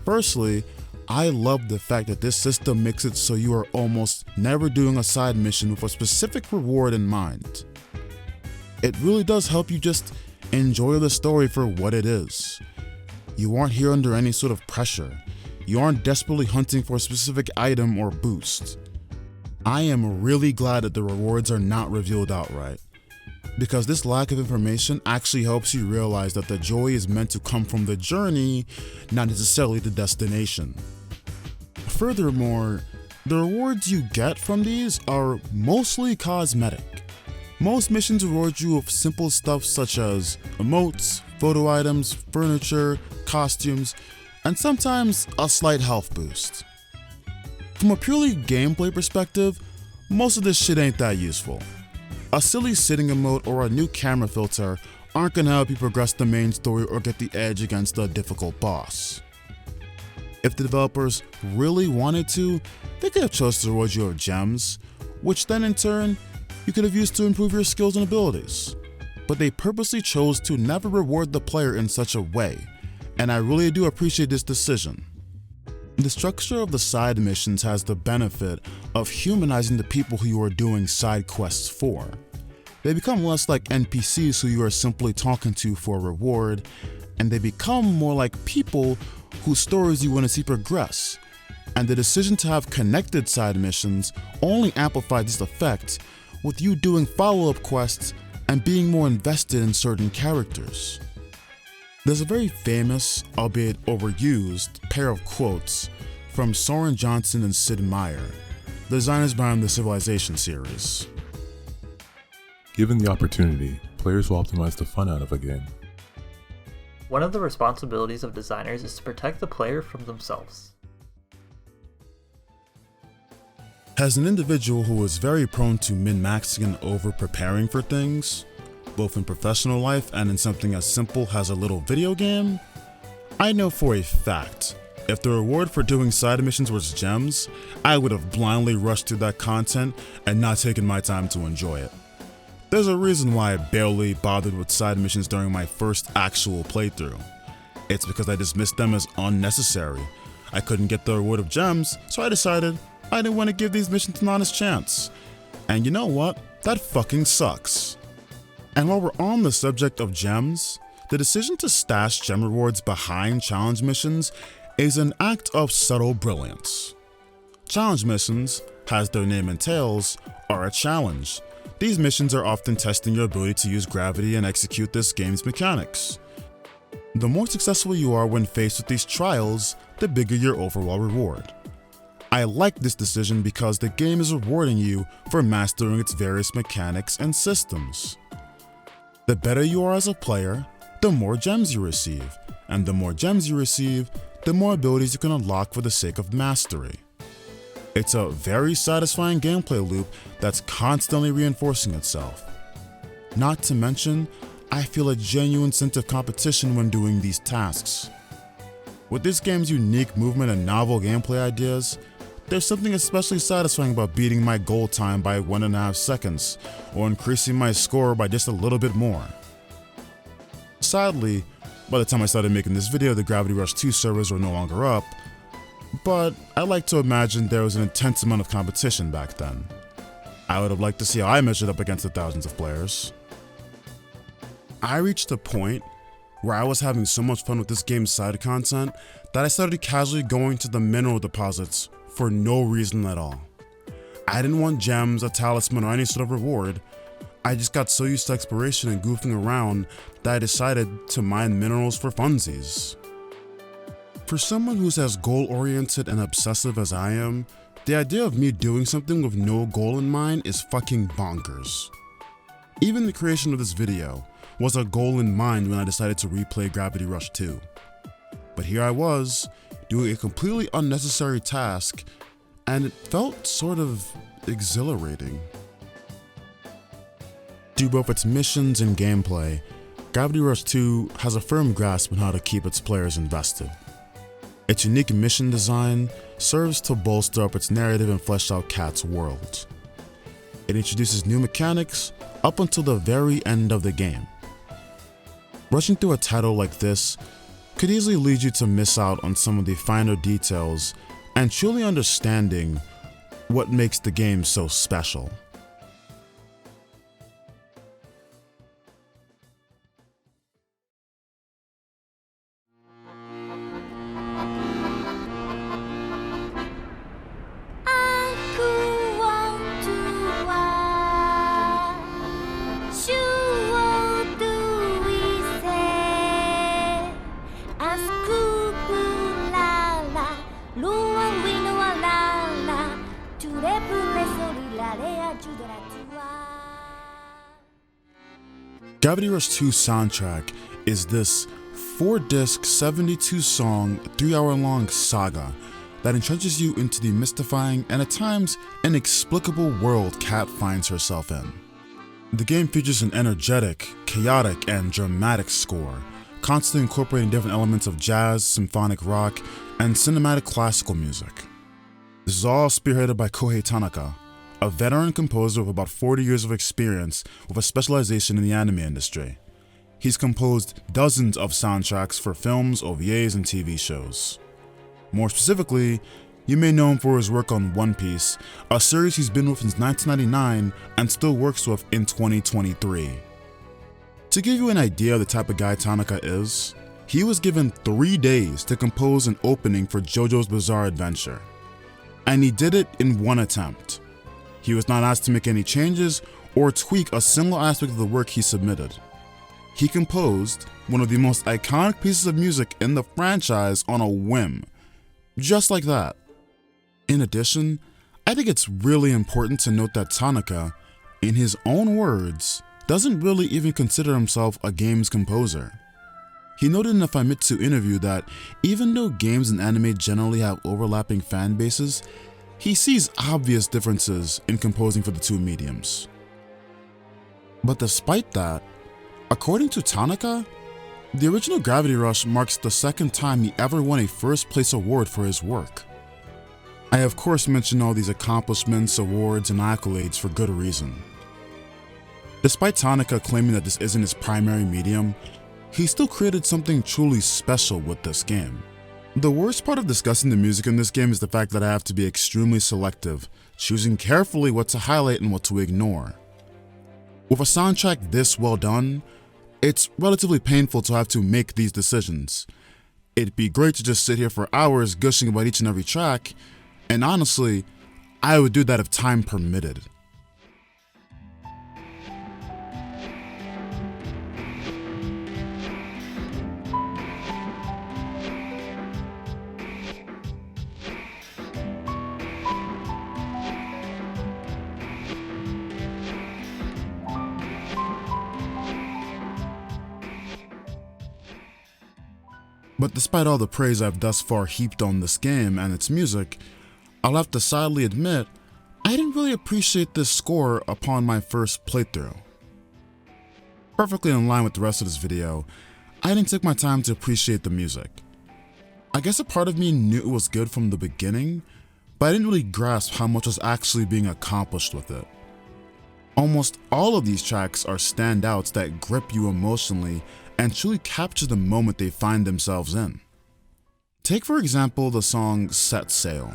A: Firstly, I love the fact that this system makes it so you are almost never doing a side mission with a specific reward in mind. It really does help you just enjoy the story for what it is. You aren't here under any sort of pressure. You aren't desperately hunting for a specific item or boost. I am really glad that the rewards are not revealed outright, because this lack of information actually helps you realize that the joy is meant to come from the journey, not necessarily the destination. Furthermore, the rewards you get from these are mostly cosmetic. Most missions reward you with simple stuff such as emotes, photo items, furniture, costumes, and sometimes a slight health boost. From a purely gameplay perspective, most of this shit ain't that useful. A silly sitting emote or a new camera filter aren't gonna help you progress the main story or get the edge against a difficult boss. If the developers really wanted to, they could have chosen to reward you with gems, which then in turn, you could have used to improve your skills and abilities. But they purposely chose to never reward the player in such a way, and I really do appreciate this decision. The structure of the side missions has the benefit of humanizing the people who you are doing side quests for. They become less like NPCs who you are simply talking to for a reward, and they become more like people whose stories you want to see progress. And the decision to have connected side missions only amplifies this effect with you doing follow-up quests and being more invested in certain characters. There's a very famous, albeit overused, pair of quotes from Soren Johnson and Sid Meier, the designers behind the Civilization series.
D: Given the opportunity, players will optimize the fun out of a game.
E: One of the responsibilities of designers is to protect the player from themselves.
A: As an individual who is very prone to min-maxing and over-preparing for things, both in professional life and in something as simple as a little video game, I know for a fact, if the reward for doing side missions was gems, I would have blindly rushed through that content and not taken my time to enjoy it. There's a reason why I barely bothered with side missions during my first actual playthrough. It's because I dismissed them as unnecessary. I couldn't get the reward of gems, so I decided I didn't want to give these missions an honest chance. And you know what? That fucking sucks. And while we're on the subject of gems, the decision to stash gem rewards behind challenge missions is an act of subtle brilliance. Challenge missions, as their name entails, are a challenge. These missions are often testing your ability to use gravity and execute this game's mechanics. The more successful you are when faced with these trials, the bigger your overall reward. I like this decision because the game is rewarding you for mastering its various mechanics and systems. The better you are as a player, the more gems you receive, and the more gems you receive, the more abilities you can unlock for the sake of mastery. It's a very satisfying gameplay loop that's constantly reinforcing itself. Not to mention, I feel a genuine sense of competition when doing these tasks. With this game's unique movement and novel gameplay ideas, there's something especially satisfying about beating my goal time by 1.5 seconds, or increasing my score by just a little bit more. Sadly, by the time I started making this video, the Gravity Rush 2 servers were no longer up, but I like to imagine there was an intense amount of competition back then. I would have liked to see how I measured up against the thousands of players. I reached a point where I was having so much fun with this game's side content that I started casually going to the mineral deposits for no reason at all. I didn't want gems, a talisman, or any sort of reward. I just got so used to exploration and goofing around that I decided to mine minerals for funsies. For someone who's as goal-oriented and obsessive as I am, the idea of me doing something with no goal in mind is fucking bonkers. Even the creation of this video was a goal in mind when I decided to replay Gravity Rush 2. But here I was, doing a completely unnecessary task, and it felt sort of exhilarating. Through both its missions and gameplay, Gravity Rush 2 has a firm grasp on how to keep its players invested. Its unique mission design serves to bolster up its narrative and flesh out Kat's world. It introduces new mechanics up until the very end of the game. Rushing through a title like this could easily lead you to miss out on some of the finer details and truly understanding what makes the game so special. Gravity Rush 2 soundtrack is this 4-disc, 72-song, 3-hour-long saga that entrenches you into the mystifying and at times inexplicable world Kat finds herself in. The game features an energetic, chaotic, and dramatic score, constantly incorporating different elements of jazz, symphonic rock, and cinematic classical music. This is all spearheaded by Kohei Tanaka, a veteran composer with about 40 years of experience with a specialization in the anime industry. He's composed dozens of soundtracks for films, OVAs, and TV shows. More specifically, you may know him for his work on One Piece, a series he's been with since 1999 and still works with in 2023. To give you an idea of the type of guy Tanaka is, he was given 3 days to compose an opening for JoJo's Bizarre Adventure. And he did it in one attempt. He was not asked to make any changes or tweak a single aspect of the work he submitted. He composed one of the most iconic pieces of music in the franchise on a whim. Just like that. In addition, I think it's really important to note that Tanaka, in his own words, doesn't really even consider himself a games composer. He noted in a Famitsu interview that even though games and anime generally have overlapping fan bases, he sees obvious differences in composing for the two mediums. But despite that, according to Tanaka, the original Gravity Rush marks the second time he ever won a first place award for his work. I of course mention all these accomplishments, awards, and accolades for good reason. Despite Tanaka claiming that this isn't his primary medium, he still created something truly special with this game. The worst part of discussing the music in this game is the fact that I have to be extremely selective, choosing carefully what to highlight and what to ignore. With a soundtrack this well done, it's relatively painful to have to make these decisions. It'd be great to just sit here for hours gushing about each and every track, and honestly, I would do that if time permitted. But despite all the praise I've thus far heaped on this game and its music, I'll have to sadly admit, I didn't really appreciate this score upon my first playthrough. Perfectly in line with the rest of this video, I didn't take my time to appreciate the music. I guess a part of me knew it was good from the beginning, but I didn't really grasp how much was actually being accomplished with it. Almost all of these tracks are standouts that grip you emotionally and truly capture the moment they find themselves in. Take for example the song Set Sail.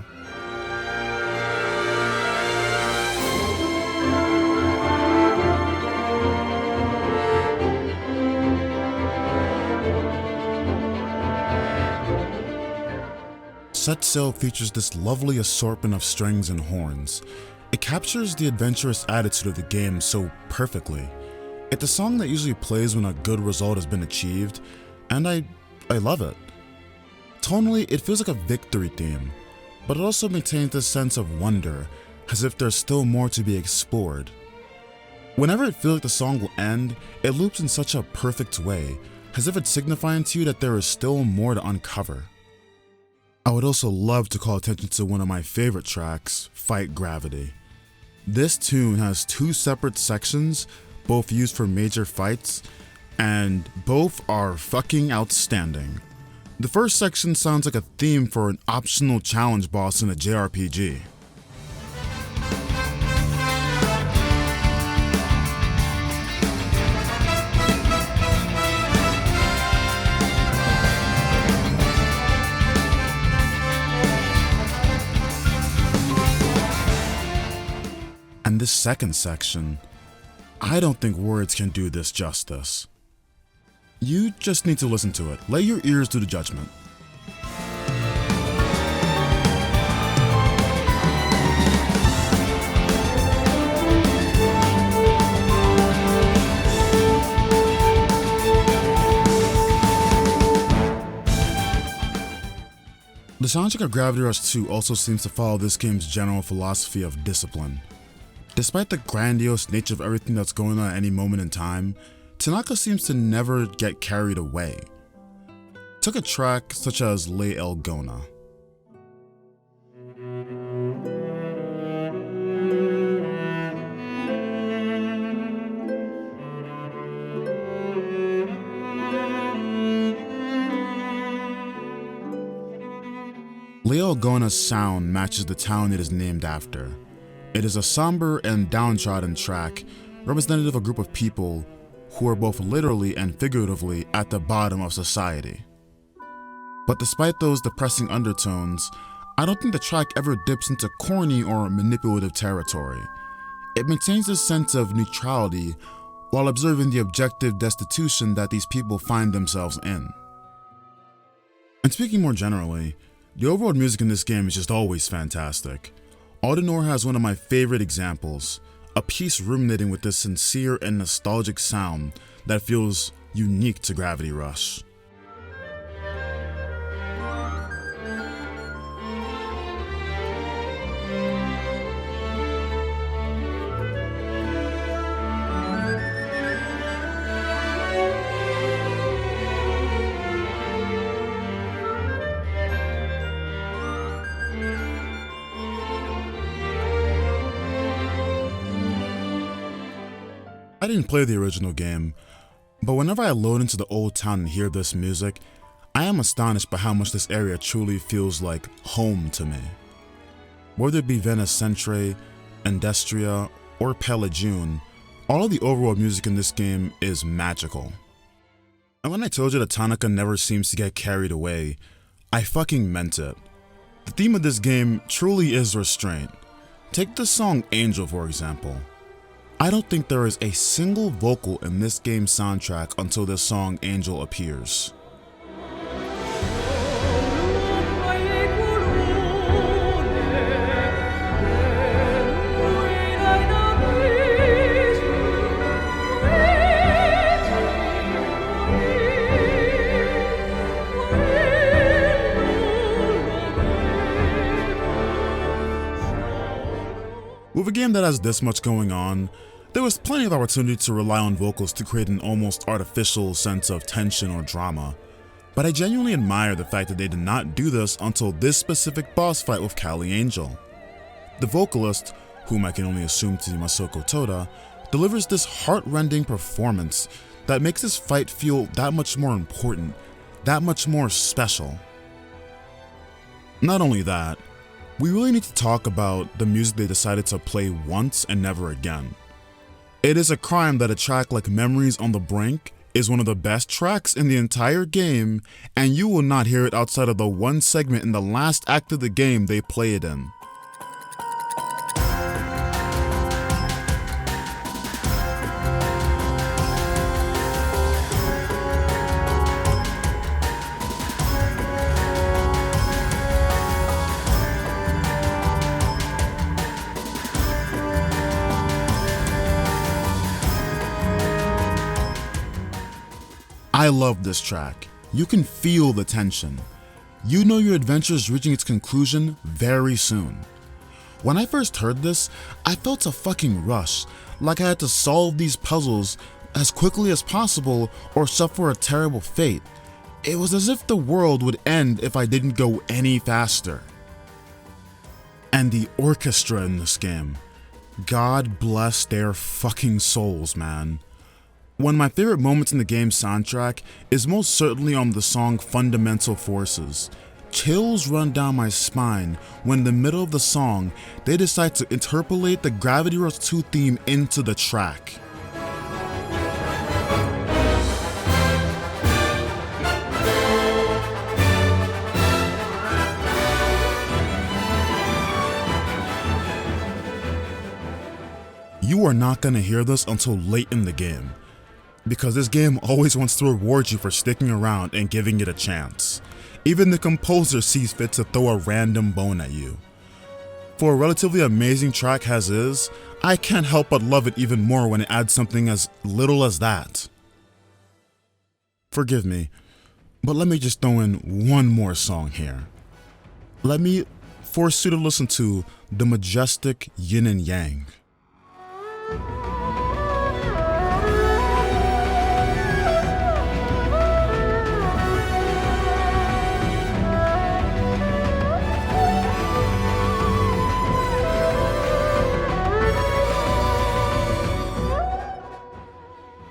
A: Set Sail features this lovely assortment of strings and horns. It captures the adventurous attitude of the game so perfectly. It's a song that usually plays when a good result has been achieved, and I love it. Tonally, it feels like a victory theme, but it also maintains this sense of wonder, as if there's still more to be explored. Whenever it feels like the song will end, it loops in such a perfect way, as if it's signifying to you that there is still more to uncover. I would also love to call attention to one of my favorite tracks, Fight Gravity. This tune has 2 separate sections, both used for major fights, and both are fucking outstanding. The first section sounds like a theme for an optional challenge boss in a JRPG. And this second section, I don't think words can do this justice. You just need to listen to it. Let your ears do the judgment. The soundtrack of Gravity Rush 2 also seems to follow this game's general philosophy of discipline. Despite the grandiose nature of everything that's going on at any moment in time, Tanaka seems to never get carried away. Take a track such as Le Elgona. Leogona's sound matches the town it is named after. It is a somber and downtrodden track representative of a group of people who are both literally and figuratively at the bottom of society. But despite those depressing undertones, I don't think the track ever dips into corny or manipulative territory. It maintains a sense of neutrality while observing the objective destitution that these people find themselves in. And speaking more generally, the overall music in this game is just always fantastic. Aldenor has one of my favorite examples, a piece ruminating with this sincere and nostalgic sound that feels unique to Gravity Rush. I didn't play the original game, but whenever I load into the old town and hear this music, I am astonished by how much this area truly feels like home to me. Whether it be Venice Centre, Industria, or Pelagione, all of the overall music in this game is magical. And when I told you that Tanaka never seems to get carried away, I fucking meant it. The theme of this game truly is restraint. Take the song Angel for example. I don't think there is a single vocal in this game's soundtrack until the song Angel appears. With a game that has this much going on, there was plenty of opportunity to rely on vocals to create an almost artificial sense of tension or drama, but I genuinely admire the fact that they did not do this until this specific boss fight with Kali Angel. The vocalist, whom I can only assume to be Masako Toda, delivers this heart-rending performance that makes this fight feel that much more important, that much more special. Not only that, we really need to talk about the music they decided to play once and never again. It is a crime that a track like Memories on the Brink is one of the best tracks in the entire game, and you will not hear it outside of the one segment in the last act of the game they play it in. I love this track. You can feel the tension. You know your adventure is reaching its conclusion very soon. When I first heard this, I felt a fucking rush, like I had to solve these puzzles as quickly as possible or suffer a terrible fate. It was as if the world would end if I didn't go any faster. And the orchestra in this game, God bless their fucking souls, man. One of my favorite moments in the game's soundtrack is most certainly on the song Fundamental Forces. Chills run down my spine when in the middle of the song, they decide to interpolate the Gravity Rush 2 theme into the track. You are not gonna hear this until late in the game, because this game always wants to reward you for sticking around and giving it a chance. Even the composer sees fit to throw a random bone at you. For a relatively amazing track as is, I can't help but love it even more when it adds something as little as that. Forgive me, but let me just throw in one more song here. Let me force you to listen to the majestic Yin and Yang.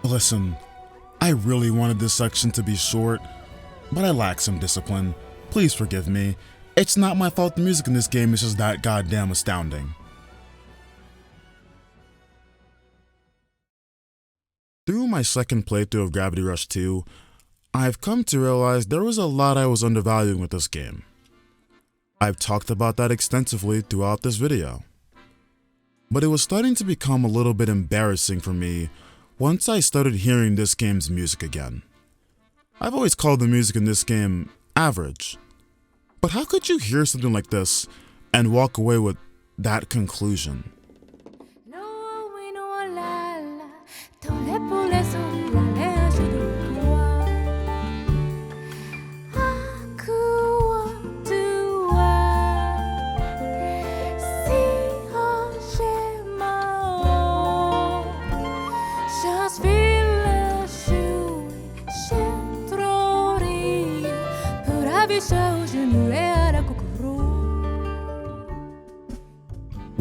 A: Listen, I really wanted this section to be short, but I lack some discipline. Please forgive me. It's not my fault the music in this game is just that goddamn astounding. Through my second playthrough of Gravity Rush 2, I've come to realize there was a lot I was undervaluing with this game. I've talked about that extensively throughout this video. But it was starting to become a little bit embarrassing for me once I started hearing this game's music again. I've always called the music in this game average. But how could you hear something like this and walk away with that conclusion?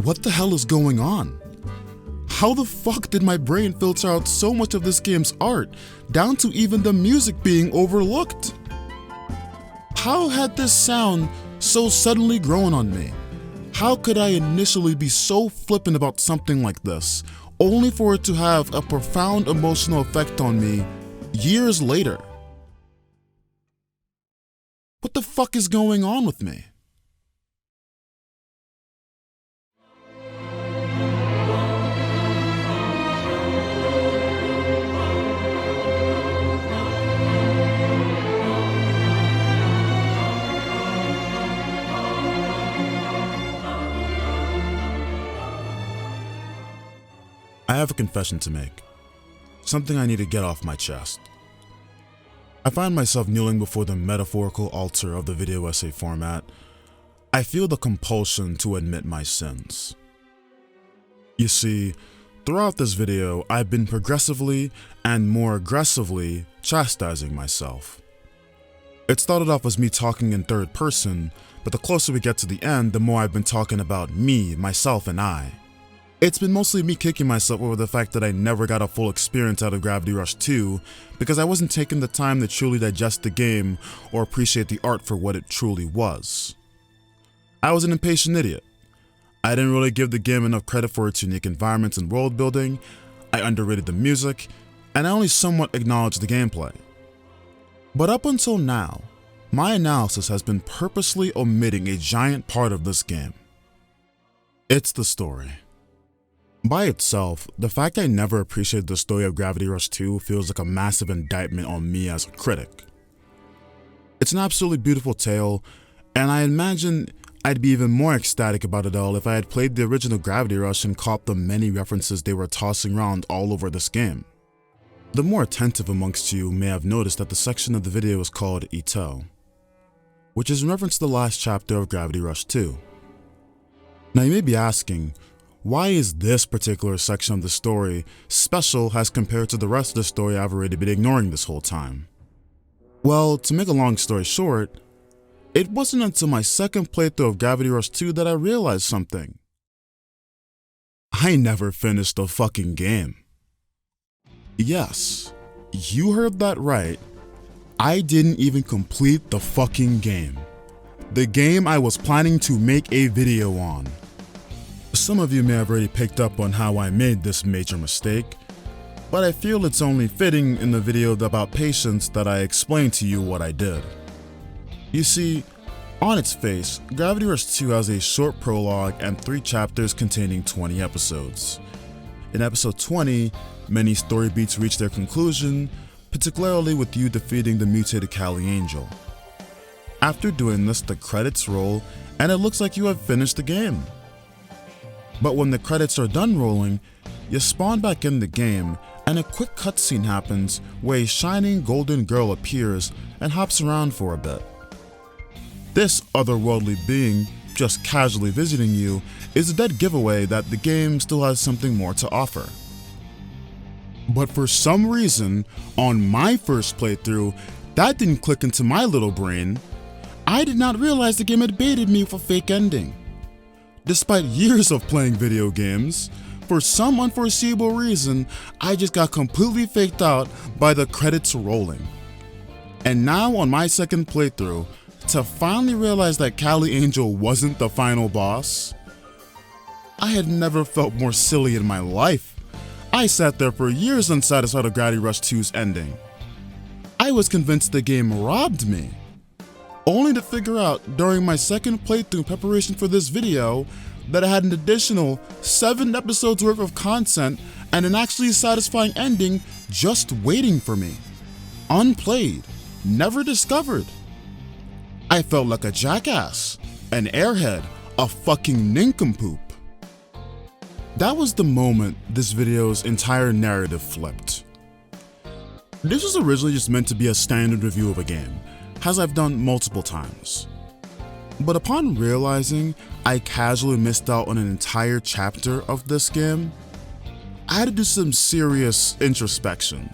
A: What the hell is going on? How the fuck did my brain filter out so much of this game's art, down to even the music being overlooked? How had this sound so suddenly grown on me? How could I initially be so flippant about something like this, only for it to have a profound emotional effect on me years later? What the fuck is going on with me? I have a confession to make, something I need to get off my chest. I find myself kneeling before the metaphorical altar of the video essay format. I feel the compulsion to admit my sins. You see, throughout this video, I've been progressively and more aggressively chastising myself. It started off as me talking in third person, but the closer we get to the end, the more I've been talking about me, myself, and I. It's been mostly me kicking myself over the fact that I never got a full experience out of Gravity Rush 2 because I wasn't taking the time to truly digest the game or appreciate the art for what it truly was. I was an impatient idiot. I didn't really give the game enough credit for its unique environments and world building, I underrated the music, and I only somewhat acknowledged the gameplay. But up until now, my analysis has been purposely omitting a giant part of this game. It's the story. By itself, the fact I never appreciated the story of Gravity Rush 2 feels like a massive indictment on me as a critic. It's an absolutely beautiful tale, and I imagine I'd be even more ecstatic about it all if I had played the original Gravity Rush and caught the many references they were tossing around all over this game. The more attentive amongst you may have noticed that the section of the video is called Ito, which is in reference to the last chapter of Gravity Rush 2. Now you may be asking, why is this particular section of the story special as compared to the rest of the story I've already been ignoring this whole time? Well, to make a long story short, it wasn't until my second playthrough of Gravity Rush 2 that I realized something. I never finished the fucking game. Yes, you heard that right. I didn't even complete the fucking game. The game I was planning to make a video on. Some of you may have already picked up on how I made this major mistake, but I feel it's only fitting in the video about patience that I explain to you what I did. You see, on its face, Gravity Rush 2 has a short prologue and 3 chapters containing 20 episodes. In episode 20, many story beats reach their conclusion, particularly with you defeating the mutated Kali Angel. After doing this, the credits roll, and it looks like you have finished the game. But when the credits are done rolling, you spawn back in the game, and a quick cutscene happens where a shining golden girl appears and hops around for a bit. This otherworldly being, just casually visiting you, is a dead giveaway that the game still has something more to offer. But for some reason, on my first playthrough, that didn't click into my little brain. I did not realize the game had baited me with a fake ending. Despite years of playing video games, for some unforeseeable reason, I just got completely faked out by the credits rolling. And now on my second playthrough, to finally realize that Callie Angel wasn't the final boss. I had never felt more silly in my life. I sat there for years unsatisfied with Gravity Rush 2's ending. I was convinced the game robbed me, only to figure out during my second playthrough in preparation for this video that I had an additional 7 episodes worth of content and an actually satisfying ending just waiting for me. Unplayed, never discovered. I felt like a jackass, an airhead, a fucking nincompoop. That was the moment this video's entire narrative flipped. This was originally just meant to be a standard review of a game, as I've done multiple times. But upon realizing I casually missed out on an entire chapter of this game, I had to do some serious introspection.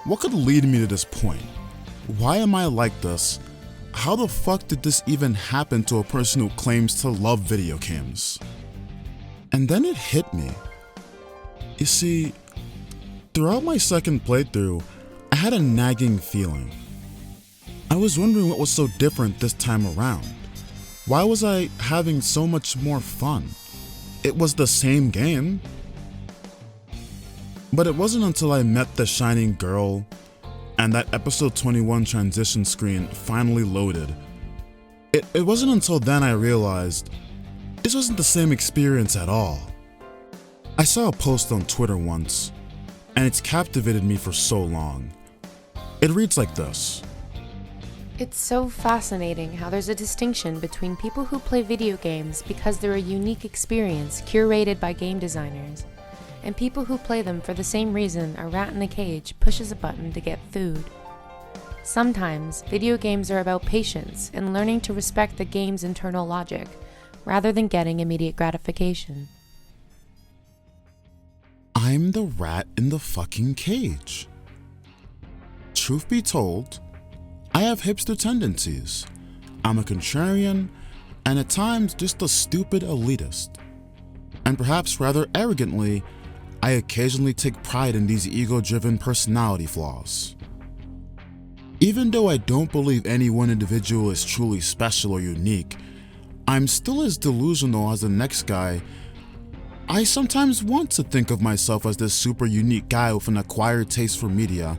A: What could lead me to this point? Why am I like this? How the fuck did this even happen to a person who claims to love video games? And then it hit me. You see, throughout my second playthrough, I had a nagging feeling. I was wondering what was so different this time around. Why was I having so much more fun? It was the same game. But it wasn't until I met the shining girl and that episode 21 transition screen finally loaded. It wasn't until then I realized this wasn't the same experience at all. I saw a post on Twitter once, and it's captivated me for so long. It reads like this.
F: It's so fascinating how there's a distinction between people who play video games because they're a unique experience curated by game designers, and people who play them for the same reason a rat in a cage pushes a button to get food. Sometimes, video games are about patience and learning to respect the game's internal logic, rather than getting immediate gratification.
A: I'm the rat in the fucking cage. Truth be told, I have hipster tendencies. I'm a contrarian, and at times just a stupid elitist. And perhaps rather arrogantly, I occasionally take pride in these ego-driven personality flaws. Even though I don't believe any one individual is truly special or unique, I'm still as delusional as the next guy. I sometimes want to think of myself as this super unique guy with an acquired taste for media,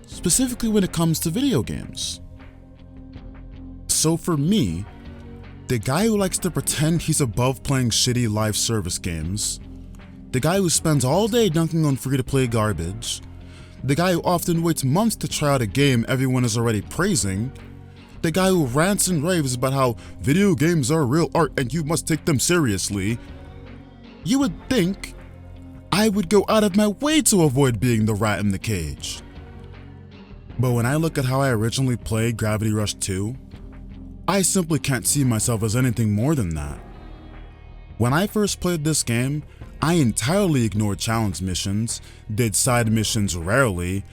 A: specifically when it comes to video games. So for me, the guy who likes to pretend he's above playing shitty live service games, the guy who spends all day dunking on free-to-play garbage, the guy who often waits months to try out a game everyone is already praising, the guy who rants and raves about how video games are real art and you must take them seriously, you would think I would go out of my way to avoid being the rat in the cage. But when I look at how I originally played Gravity Rush 2, I simply can't see myself as anything more than that. When I first played this game, I entirely ignored challenge missions, did side missions rarely,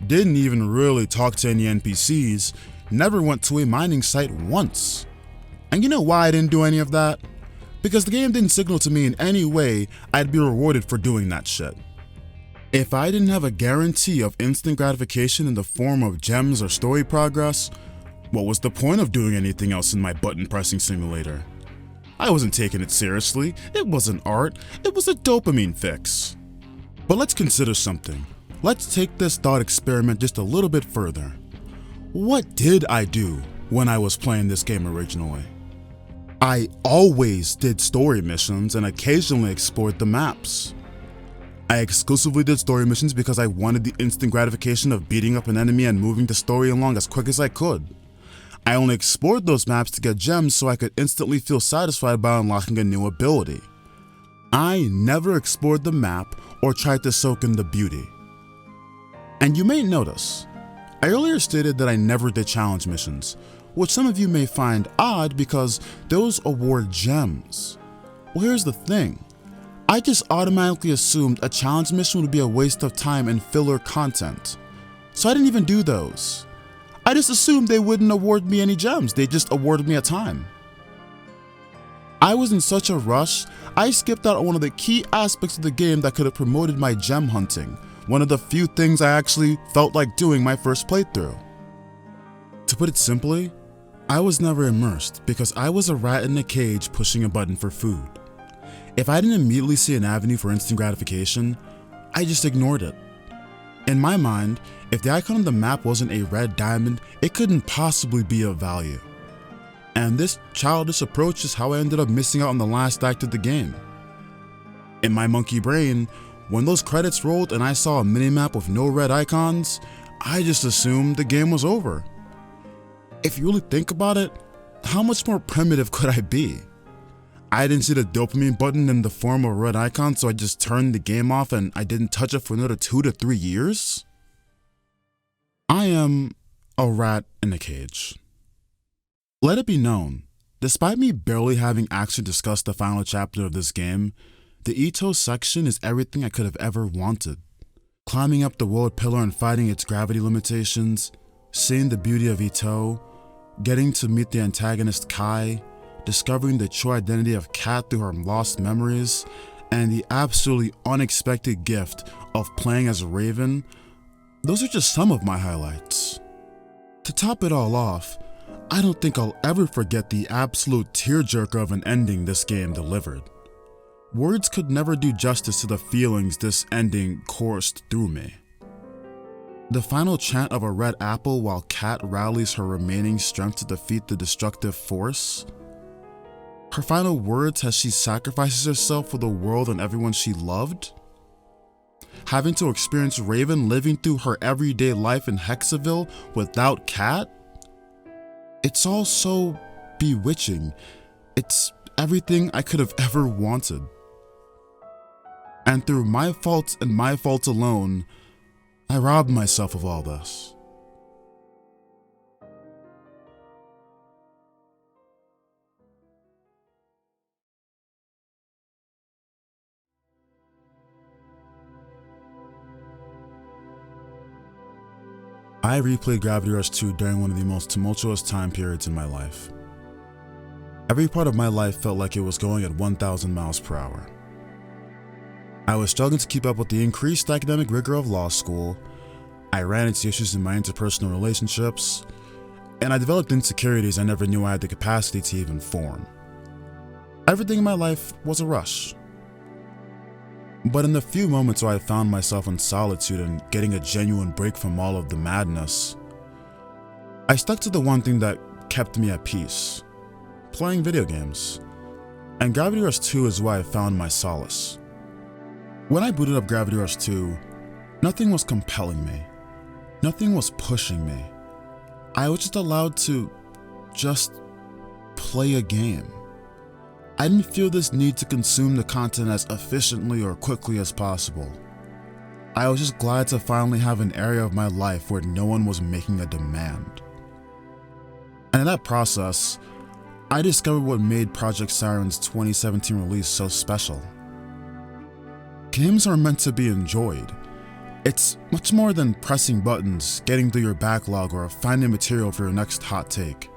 A: didn't even really talk to any NPCs, never went to a mining site once. And you know why I didn't do any of that? Because the game didn't signal to me in any way I'd be rewarded for doing that shit. If I didn't have a guarantee of instant gratification in the form of gems or story progress, what was the point of doing anything else in my button pressing simulator? I wasn't taking it seriously, it wasn't art, it was a dopamine fix. But let's consider something. Let's take this thought experiment just a little bit further. What did I do when I was playing this game originally? I always did story missions and occasionally explored the maps. I exclusively did story missions because I wanted the instant gratification of beating up an enemy and moving the story along as quick as I could. I only explored those maps to get gems so I could instantly feel satisfied by unlocking a new ability. I never explored the map or tried to soak in the beauty. And you may notice, I earlier stated that I never did challenge missions, which some of you may find odd because those award gems. Well, here's the thing. I just automatically assumed a challenge mission would be a waste of time and filler content, so I didn't even do those. I just assumed they wouldn't award me any gems, they just awarded me a time. I was in such a rush, I skipped out on one of the key aspects of the game that could have promoted my gem hunting, one of the few things I actually felt like doing my first playthrough. To put it simply, I was never immersed because I was a rat in a cage pushing a button for food. If I didn't immediately see an avenue for instant gratification, I just ignored it. In my mind, if the icon on the map wasn't a red diamond, it couldn't possibly be of value. And this childish approach is how I ended up missing out on the last act of the game. In my monkey brain, when those credits rolled and I saw a minimap with no red icons, I just assumed the game was over. If you really think about it, how much more primitive could I be? I didn't see the dopamine button in the form of a red icon, so I just turned the game off and I didn't touch it for another 2 to 3 years? I am a rat in a cage. Let it be known, despite me barely having actually discussed the final chapter of this game, the Ito section is everything I could have ever wanted. Climbing up the world pillar and fighting its gravity limitations, seeing the beauty of Ito, getting to meet the antagonist Kai, discovering the true identity of Kat through her lost memories, and the absolutely unexpected gift of playing as a Raven, those are just some of my highlights. To top it all off, I don't think I'll ever forget the absolute tearjerker of an ending this game delivered. Words could never do justice to the feelings this ending coursed through me. The final chant of a red apple while Kat rallies her remaining strength to defeat the destructive force. Her final words as she sacrifices herself for the world and everyone she loved. Having to experience Raven living through her everyday life in Hexaville without Kat. It's all so bewitching. It's everything I could have ever wanted. And through my fault and my fault alone, I robbed myself of all this. I replayed Gravity Rush 2 during one of the most tumultuous time periods in my life. Every part of my life felt like it was going at 1,000 miles per hour. I was struggling to keep up with the increased academic rigor of law school, I ran into issues in my interpersonal relationships, and I developed insecurities I never knew I had the capacity to even form. Everything in my life was a rush. But in the few moments where I found myself in solitude and getting a genuine break from all of the madness, I stuck to the one thing that kept me at peace: playing video games. And Gravity Rush 2 is where I found my solace. When I booted up Gravity Rush 2, nothing was compelling me. Nothing was pushing me. I was just allowed to just play a game. I didn't feel this need to consume the content as efficiently or quickly as possible. I was just glad to finally have an area of my life where no one was making a demand. And in that process, I discovered what made Project Siren's 2017 release so special. Games are meant to be enjoyed. It's much more than pressing buttons, getting through your backlog, or finding material for your next hot take.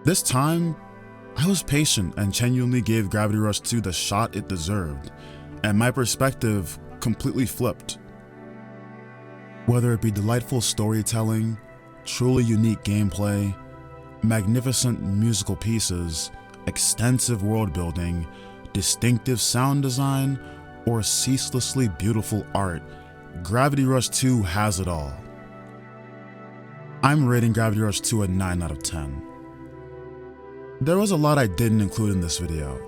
A: This time, I was patient and genuinely gave Gravity Rush 2 the shot it deserved, and my perspective completely flipped. Whether it be delightful storytelling, truly unique gameplay, magnificent musical pieces, extensive world building, distinctive sound design, or ceaselessly beautiful art, Gravity Rush 2 has it all. I'm rating Gravity Rush 2 a 9 out of 10. There was a lot I didn't include in this video.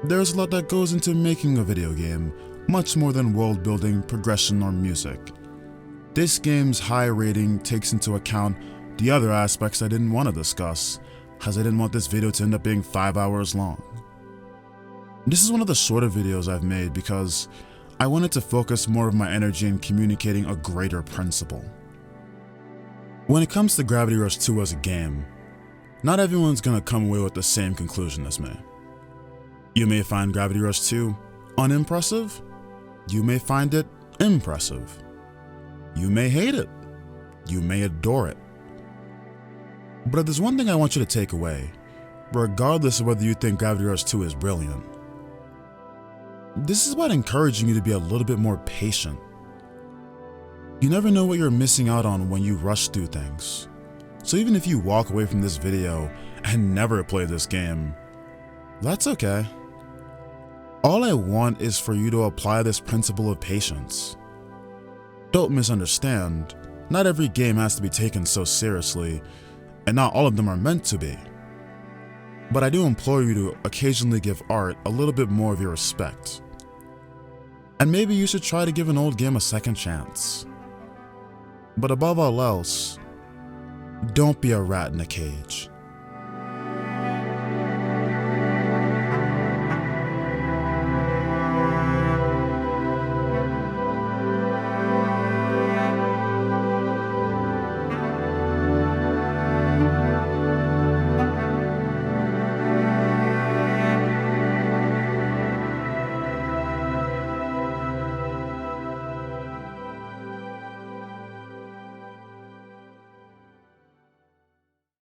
A: There's a lot that goes into making a video game, much more than world building, progression, or music. This game's high rating takes into account the other aspects I didn't want to discuss, as I didn't want this video to end up being 5 hours long. This is one of the shorter videos I've made because I wanted to focus more of my energy in communicating a greater principle. When it comes to Gravity Rush 2 as a game, not everyone's gonna come away with the same conclusion as me. You may find Gravity Rush 2 unimpressive. You may find it impressive. You may hate it. You may adore it. But if there's one thing I want you to take away, regardless of whether you think Gravity Rush 2 is brilliant, this is about encouraging you to be a little bit more patient. You never know what you're missing out on when you rush through things. So even if you walk away from this video and never play this game, that's okay. All I want is for you to apply this principle of patience. Don't misunderstand, not every game has to be taken so seriously, and not all of them are meant to be. But I do implore you to occasionally give art a little bit more of your respect. And maybe you should try to give an old game a second chance. But above all else, don't be a rat in a cage.